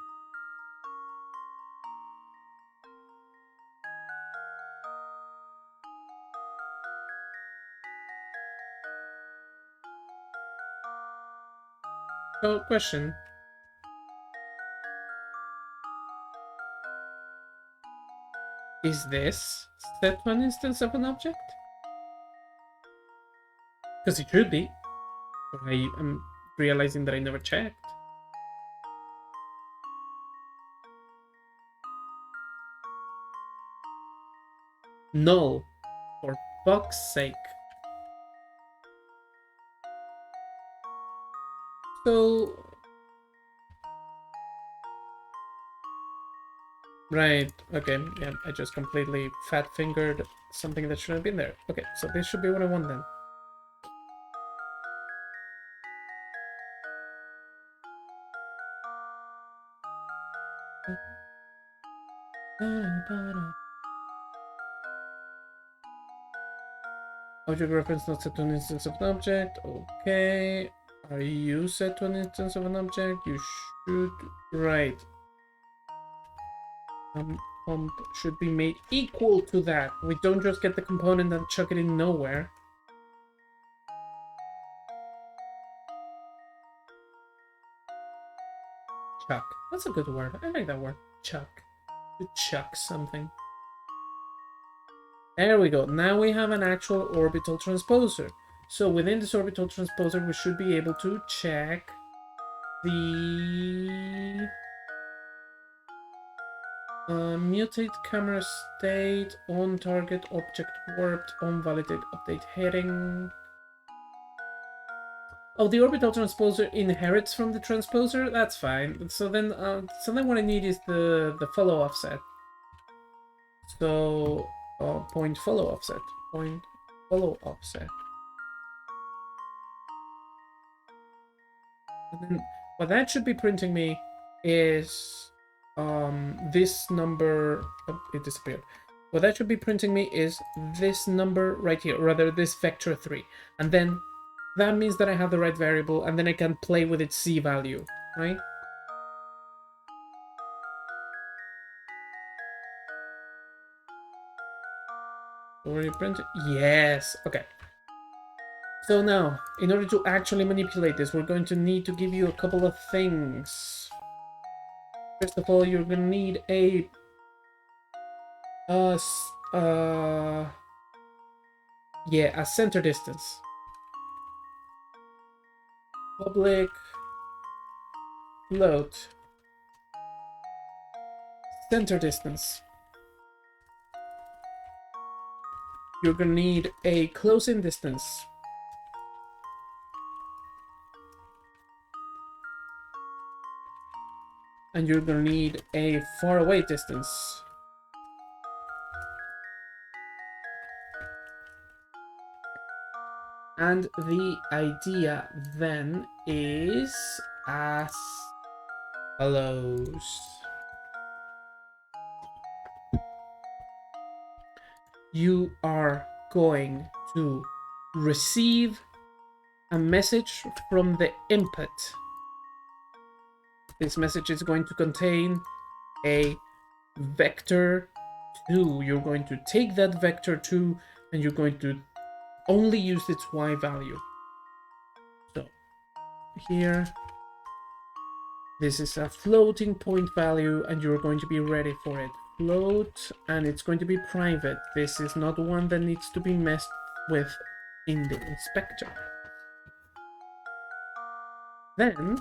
So, question. Is this set one instance of an object? Because it should be. But I am realizing that I never checked. Null. For fuck's sake. So... Right, okay, yeah, I just completely fat-fingered something that shouldn't have been there. Okay, so this should be what I want then. Object reference not set to an instance of an object. Okay. Are you set to an instance of an object? You should. Right. Pump should be made equal to that. We don't just get the component and chuck it in nowhere. Chuck. That's a good word. I like that word. Chuck. To chuck something. There we go. Now we have an actual orbital transposer. So within this orbital transposer, we should be able to check the mutate camera state, on target object warped, on validate update heading. Oh, the orbital transposer inherits from the transposer. That's fine. So then what I need is the follow offset. So point follow offset. Point follow offset. And then what that should be printing me is this number. Oh, it disappeared. What that should be printing me is this number right here, or rather this vector 3. And then that means that I have the right variable, and then I can play with its C value, right? Already printed? Yes, okay. So now, in order to actually manipulate this, we're going to need to give you a couple of things. First of all, you're gonna need a yeah, a center distance. public float center distance. You're gonna need a close-in distance. And you're gonna need a far away distance. And the idea then is as follows. You are going to receive a message from the input. This message is going to contain a vector 2. You're going to take that vector 2 and you're going to only use its y value. So here, this is a floating point value and you're going to be ready for it. Float, and it's going to be private. This is not one that needs to be messed with in the inspector. Then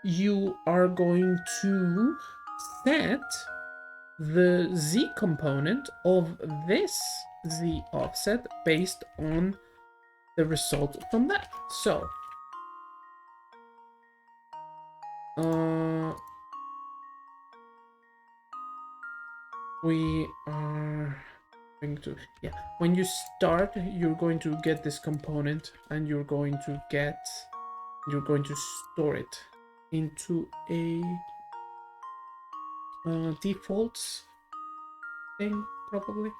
you are going to set the z component of this z offset based on the result from that. So we are going to, when you start, you're going to get this component and you're going to store it into a defaults thing, probably.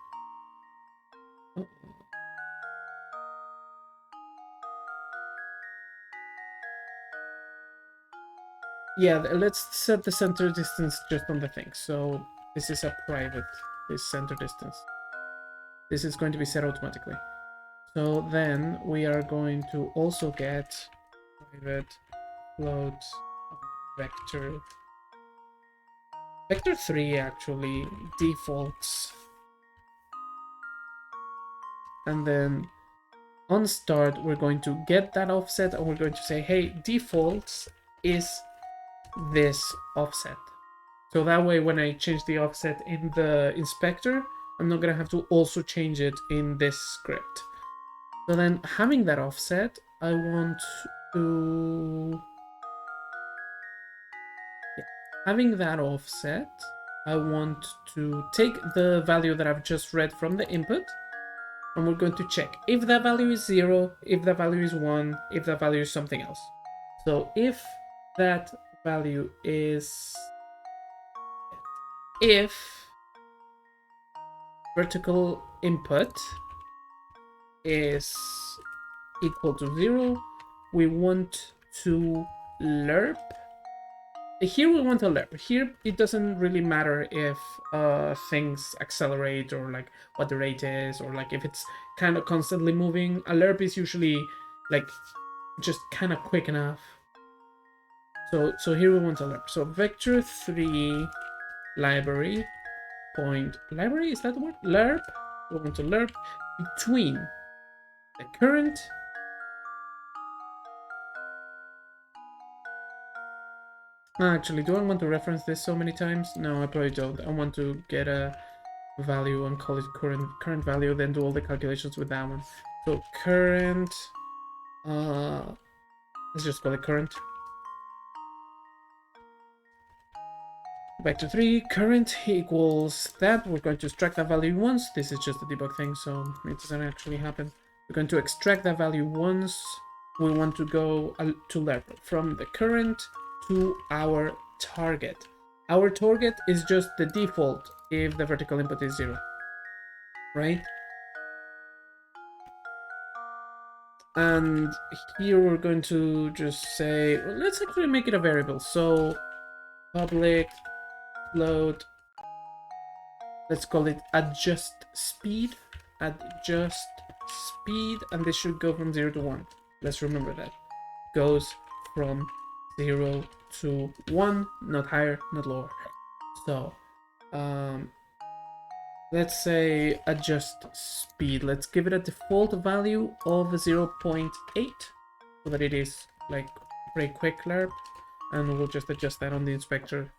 Yeah, let's set the center distance just on the thing. So this is a private, this center distance. This is going to be set automatically. So then we are going to also get private float vector 3 actually defaults. And then on start, we're going to get that offset and we're going to say, hey, defaults is this offset. So that way, when I change the offset in the inspector, I'm not going to have to also change it in this script. So then having that offset, I want to... Having that offset, I want to take the value that I've just read from the input, and we're going to check if that value is 0, if that value is 1, if that value is something else. So if that value is... If vertical input is equal to 0, we want to lerp. Here we want a lerp. Here it doesn't really matter if things accelerate or like what the rate is or like if it's kind of constantly moving. A lerp is usually like just kind of quick enough. So here we want a lerp. So vector 3 library point library, is that the word? Lerp. We want to lerp between the current actually, do I want to reference this so many times? No, I probably don't. I want to get a value and call it current value, then do all the calculations with that one. So current, let's just call it current. Vector 3 current equals that. We're going to extract that value once. This is just a debug thing, so it doesn't actually happen. We're going to extract that value once. We want to go to lerp from the current to our target. Our target is just the default if the vertical input is 0, right? And here we're going to just say, well, let's actually make it a variable. So public float, let's call it adjust speed, and this should go from 0 to 1. Let's remember that. Goes from 0 to 1, not higher, not lower. So let's say adjust speed. Let's give it a default value of 0.8 so that it is like pretty quick lerp, and we'll just adjust that on the inspector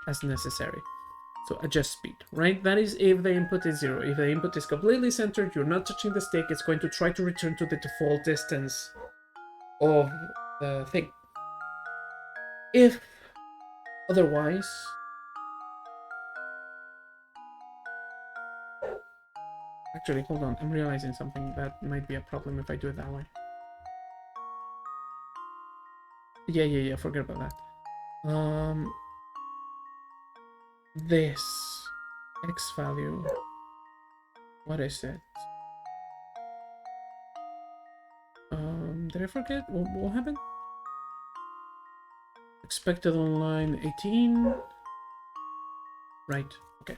as necessary. So adjust speed, right? That is if the input is 0. If the input is completely centered, you're not touching the stick, it's going to try to return to the default distance of the thing. If otherwise, actually, hold on, I'm realizing something that might be a problem if I do it that way. Yeah, forget about that. This X value, what is it? Did I forget? What happened? Expected on line 18. Right, okay.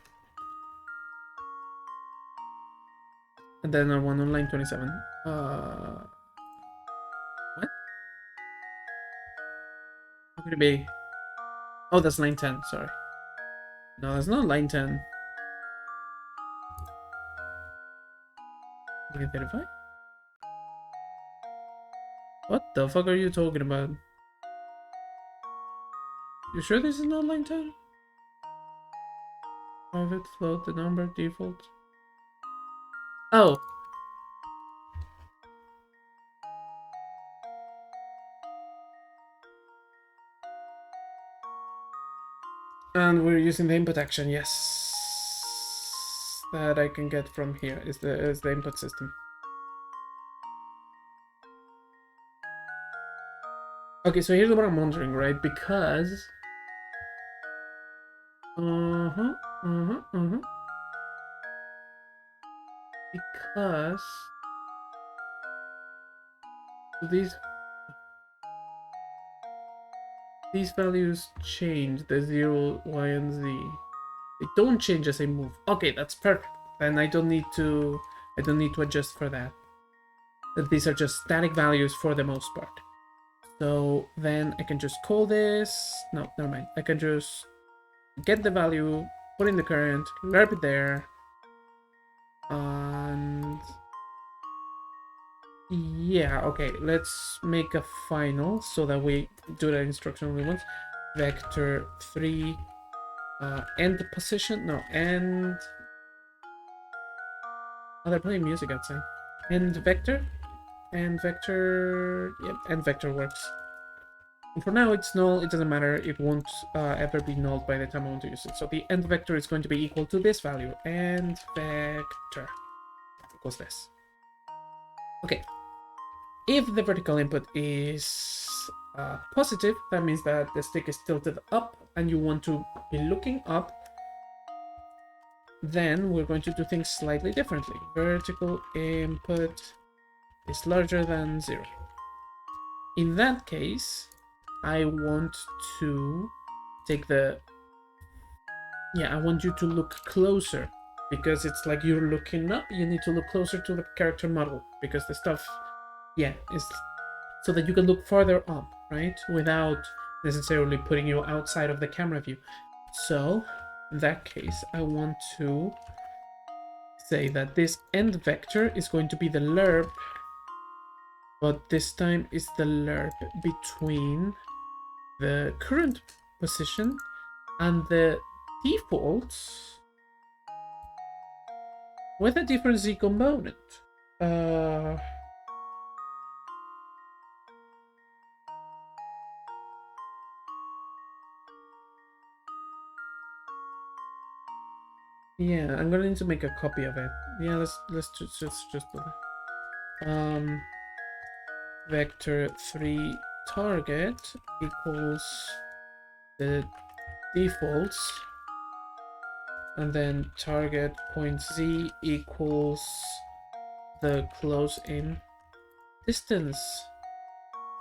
And then one on line 27. What? How could it be? Oh, that's line 10, sorry. No, that's not line 10. Line 35? What the fuck are you talking about? You sure this is not line 10? Private float the number default. Oh. And we're using the input action, yes. That I can get from here is the input system. Okay, so here's what I'm wondering, right? Because because these values change, the 0, y, and z. They don't change as I move. Okay, that's perfect. Then I don't need to adjust for that. That these are just static values for the most part. So then I can just call this. No, never mind. I can just get the value, put in the current, lerp it there, and yeah, okay, let's make a final so that we do that instruction only once. Vector 3 end position, no, end. Oh, they're playing music outside. End vector, yep, end vector works. And for now it's null, it doesn't matter, it won't ever be null by the time I want to use it. So the end vector is going to be equal to this value, end vector equals this. Okay, if the vertical input is positive, that means that the stick is tilted up and you want to be looking up. Then we're going to do things slightly differently. Vertical input is larger than 0. In that case, I want to take the... Yeah, I want you to look closer. Because it's like you're looking up, you need to look closer to the character model. Because the stuff, yeah, is so that you can look farther up, right? Without necessarily putting you outside of the camera view. So, in that case, I want to say that this end vector is going to be the lerp, but this time is the lerp between the current position and the default with a different z component. Yeah, I'm gonna need to make a copy of it. Yeah, let's just do that. Vector 3 target equals the defaults, and then target point z equals the close-in distance.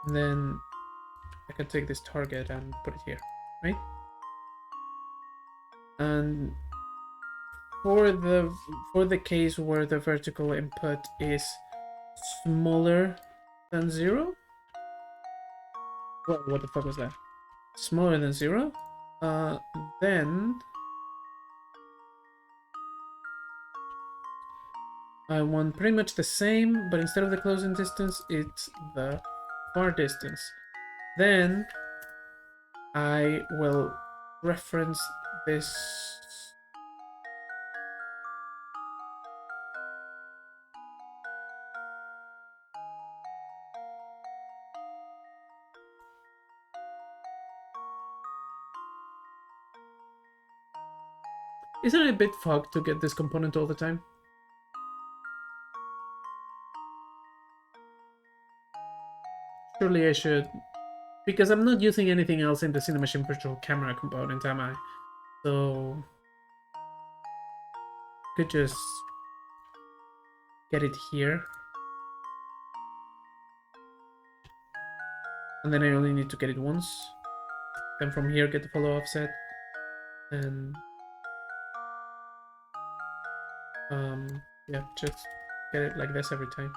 And then I can take this target and put it here, right? And for the case where the vertical input is smaller than 0, what the fuck was that? Smaller than 0, then I want pretty much the same, but instead of the closing distance, it's the far distance. Then I will reference this. Isn't it a bit fucked to get this component all the time? Surely I should, because I'm not using anything else in the Cinemachine virtual camera component, am I? So could just get it here, and then I only need to get it once. Then from here get the follow offset, and yeah, just get it like this every time.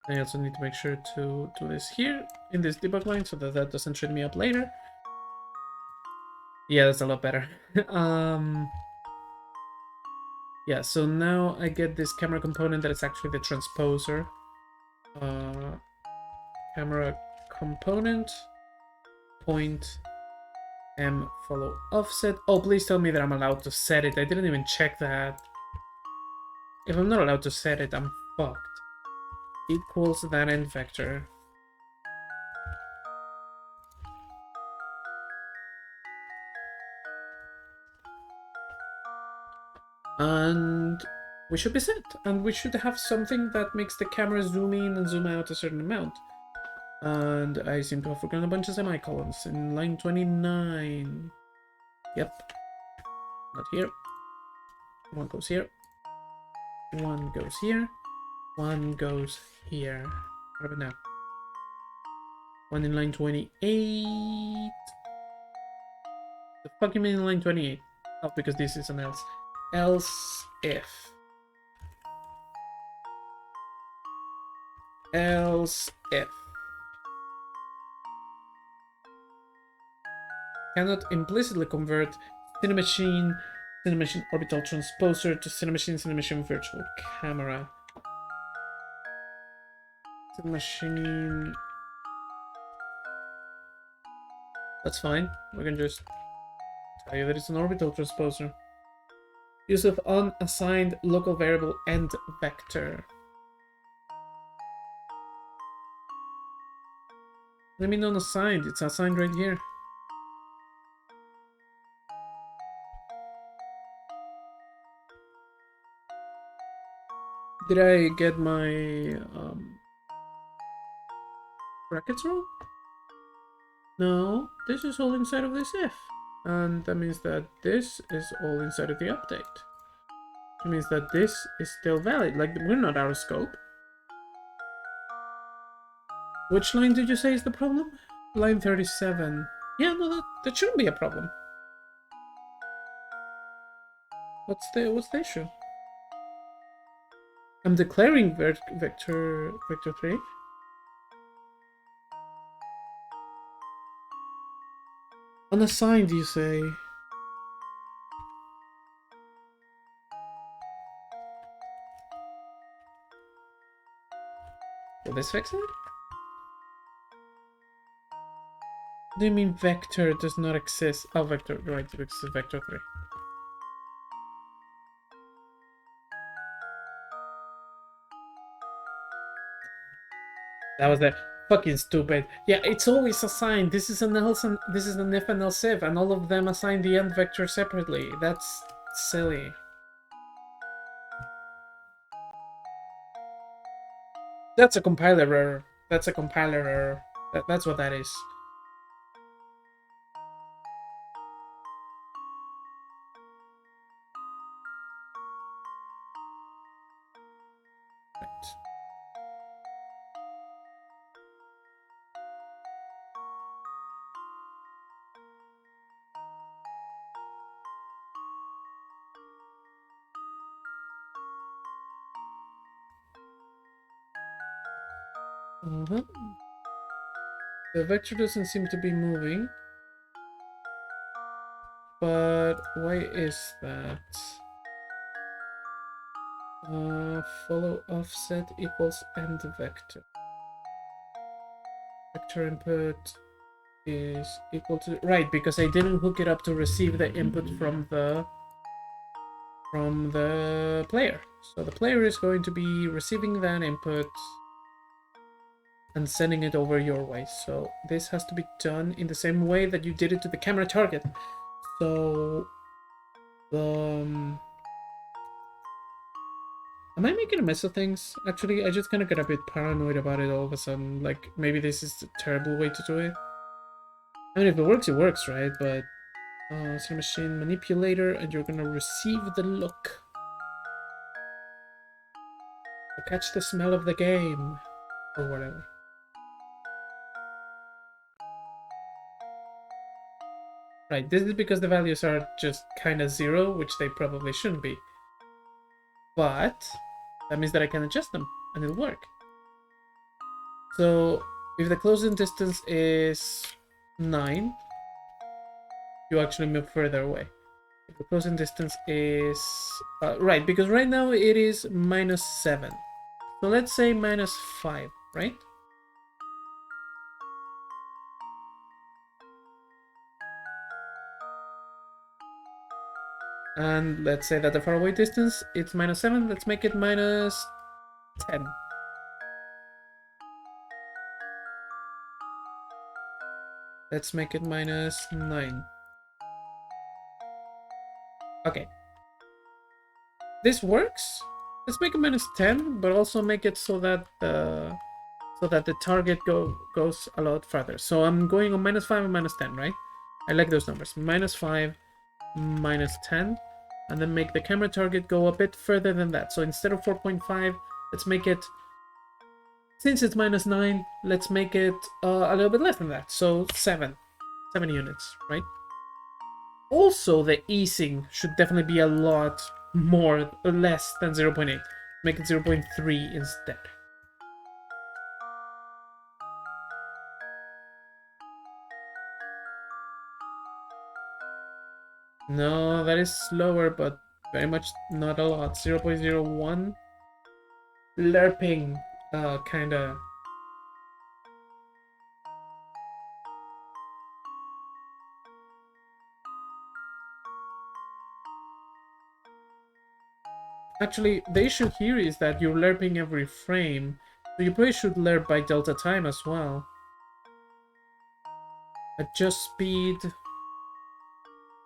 I also need to make sure to do this here in this debug line so that that doesn't trip me up later. Yeah, that's a lot better. Yeah, so now I get this camera component that is actually the transposer. Camera component, point M follow offset. Oh, please tell me that I'm allowed to set it. I didn't even check that. If I'm not allowed to set it, I'm fucked. Equals that end vector. And we should be set. And we should have something that makes the camera zoom in and zoom out a certain amount. And I seem to have forgotten a bunch of semicolons in line 29. Yep. Not here. One goes here. One goes here. One goes here. What about now? One in line 28. The fuck you mean in line 28? Oh, because this is an else. Else if. Else if. Cannot implicitly convert Cinemachine orbital transposer to Cinemachine virtual camera. Cinemachine. That's fine. We can just tell you that it's an orbital transposer. Use of unassigned local variable end vector. What do you mean unassigned? It's assigned right here. Did I get my brackets wrong? No, this is all inside of this if. And that means that this is all inside of the update. It means that this is still valid. Like, we're not out of scope. Which line did you say is the problem? Line 37. Yeah, no, that shouldn't be a problem. What's the issue? I'm declaring vector 3. Unassigned, you say? Will this fix it? What do you mean vector does not exist? Oh, vector, right, it's vector 3. That was the fucking stupid. Yeah, it's always assigned. This is an else, and this is an if and else if, and all of them assign the end vector separately. That's silly. That's a compiler error. That's a compiler error. That's what that is. The vector doesn't seem to be moving. But why is that? Follow offset equals end vector. Vector input is equal to right, because I didn't hook it up to receive the input from the player. So the player is going to be receiving that input and sending it over your way. So this has to be done in the same way that you did it to the camera target. So am I making a mess of things? Actually, I just kind of got a bit paranoid about it all of a sudden. Like, maybe this is a terrible way to do it. I mean, if it works, right? But, it's a machine manipulator, and you're gonna receive the look. To catch the smell of the game. Or whatever. Right, this is because the values are just kind of zero, which they probably shouldn't be. But, that means that I can adjust them, and it'll work. So, if the closing distance is 9, you actually move further away. If the closing distance is... right, because right now it is -7. So let's say -5, right? And let's say that the faraway distance, it's -7. Let's make it -10. Let's make it -9. Okay. This works. Let's make it -10, but also make it so that the target goes a lot further. So I'm going on -5 and -10, right? I like those numbers. -5, -10, and then make the camera target go a bit further than that. So instead of 4.5, let's make it, since it's -9, let's make it a little bit less than that. So 7 units, right? Also, the easing should definitely be a lot less than 0.8. Make it 0.3 instead. No, that is slower, but very much not a lot. 0.01. Lerping, kinda. Actually, the issue here is that you're lerping every frame, so you probably should lerp by delta time as well. Adjust speed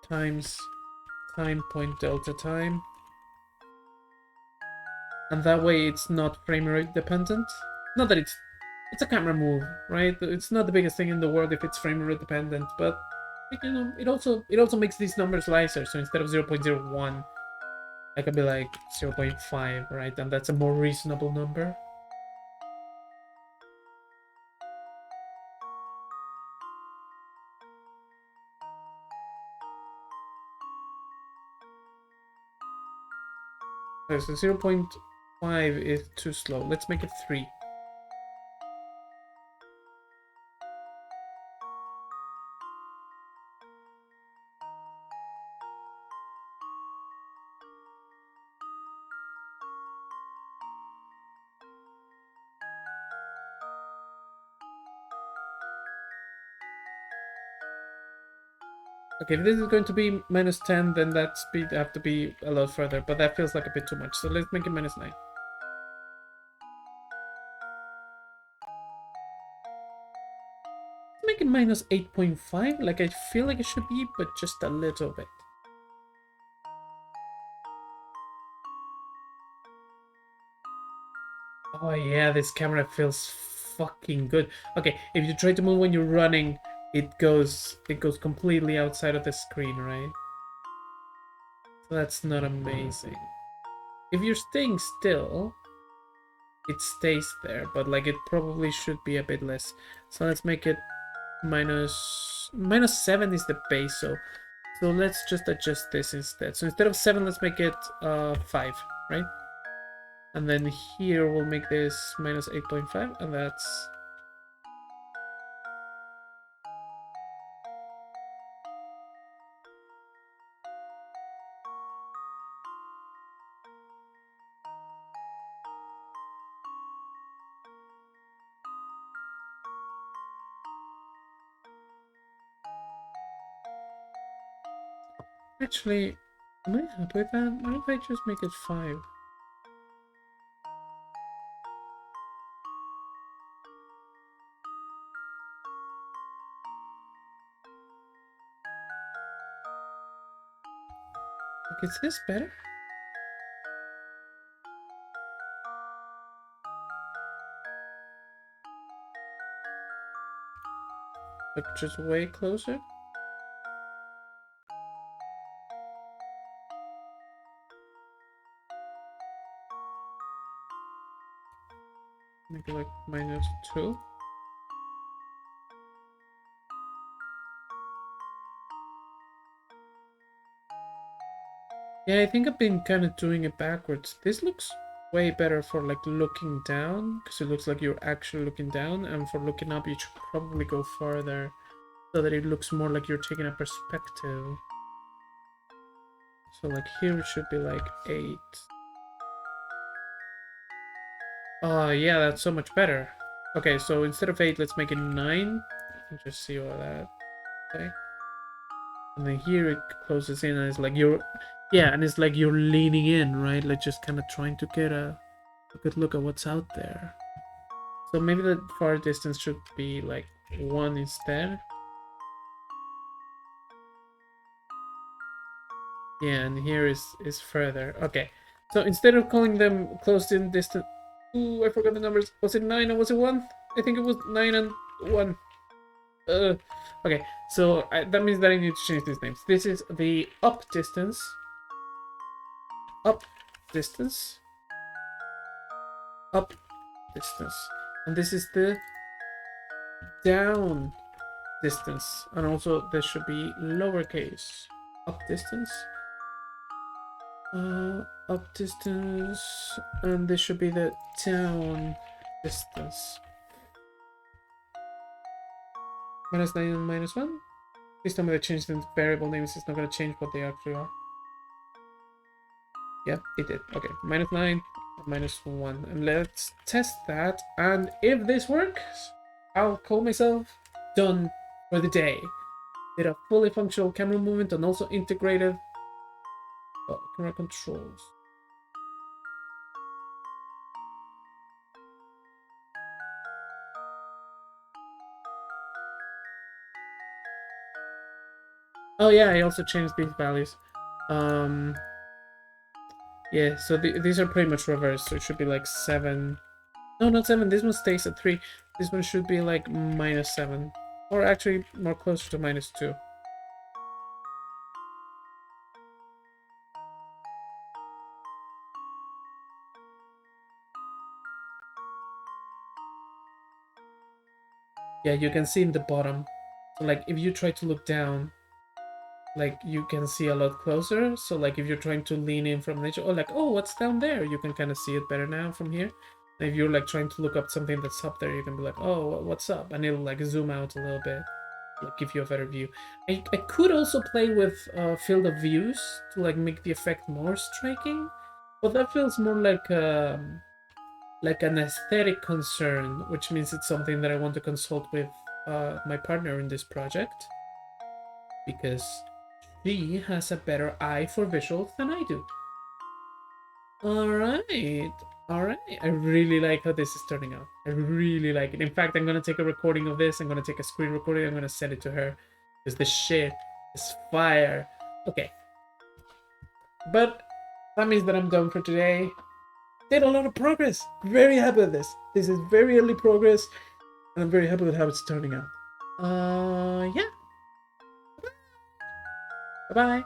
times time point delta time. And that way it's not frame rate dependent. Not that it's a camera move, right? It's not the biggest thing in the world if it's frame rate dependent, but it also makes these numbers nicer. So instead of 0.01, I could be like 0.5, right? And that's a more reasonable number. Okay, so 0.5 is too slow. Let's make it 3. Okay, if this is going to be -10, then that speed have to be a lot further, but that feels like a bit too much. So let's make it -9. Make it -8.5, like I feel like it should be, but just a little bit. Oh yeah, this camera feels fucking good. Okay, if you try to move when you're running, it goes completely outside of the screen, right? So that's not amazing. If you're staying still, it stays there, but like it probably should be a bit less. So let's make it -7 is the base, so let's just adjust this instead. So instead of 7, let's make it 5, right? And then here we'll make this -8.5, and that's... Actually, am I happy with that? What if I just make it 5? Like, is this better? Like, just way closer? Maybe like -2? Yeah, I think I've been kind of doing it backwards. This looks way better for like looking down, because it looks like you're actually looking down, and for looking up you should probably go farther so that it looks more like you're taking a perspective. So like here it should be like 8. Oh yeah, that's so much better. Okay, so instead of 8, let's make it 9. And just see what that. Okay. And then here it closes in and it's like you're, yeah, and it's like you're leaning in, right? Like just kind of trying to get a good look at what's out there. So maybe the far distance should be like 1 instead. Yeah, and here is further. Okay, so instead of calling them close in distance, ooh, I forgot the numbers. Was it 9 or was it 1? I think it was 9 and 1. Okay, so that means that I need to change these names. This is the up distance, up distance, up distance, and this is the down distance, and also this should be lowercase. Up distance, up distance, and this should be the down distance. -9 and -1. Please tell me that changing the variable names is not going to change what they actually are. Yep, it did. Okay, -9, -1. And let's test that. And if this works, I'll call myself done for the day. Did a fully functional camera movement and also integrated camera controls. Oh yeah, I also changed these values. Yeah, so these are pretty much reversed, so it should be like 7. No, not 7. This one stays at 3. This one should be like -7. Or actually more closer to -2. Yeah, you can see in the bottom. So like if you try to look down, like you can see a lot closer. So like if you're trying to lean in from nature, or like, oh, what's down there? You can kind of see it better now from here. And if you're like trying to look up something that's up there, you can be like, oh, what's up? And it'll like zoom out a little bit, like give you a better view. I could also play with field of views to like make the effect more striking, but that feels more like an aesthetic concern, which means it's something that I want to consult with my partner in this project, because she has a better eye for visuals than I do. Alright, alright. I really like how this is turning out. I really like it. In fact, I'm gonna take a recording of this. I'm gonna take a screen recording. I'm gonna send it to her. Because this shit is fire. Okay. But that means that I'm done for today. Did a lot of progress. Very happy with this. This is very early progress. And I'm very happy with how it's turning out. Yeah. Bye-bye.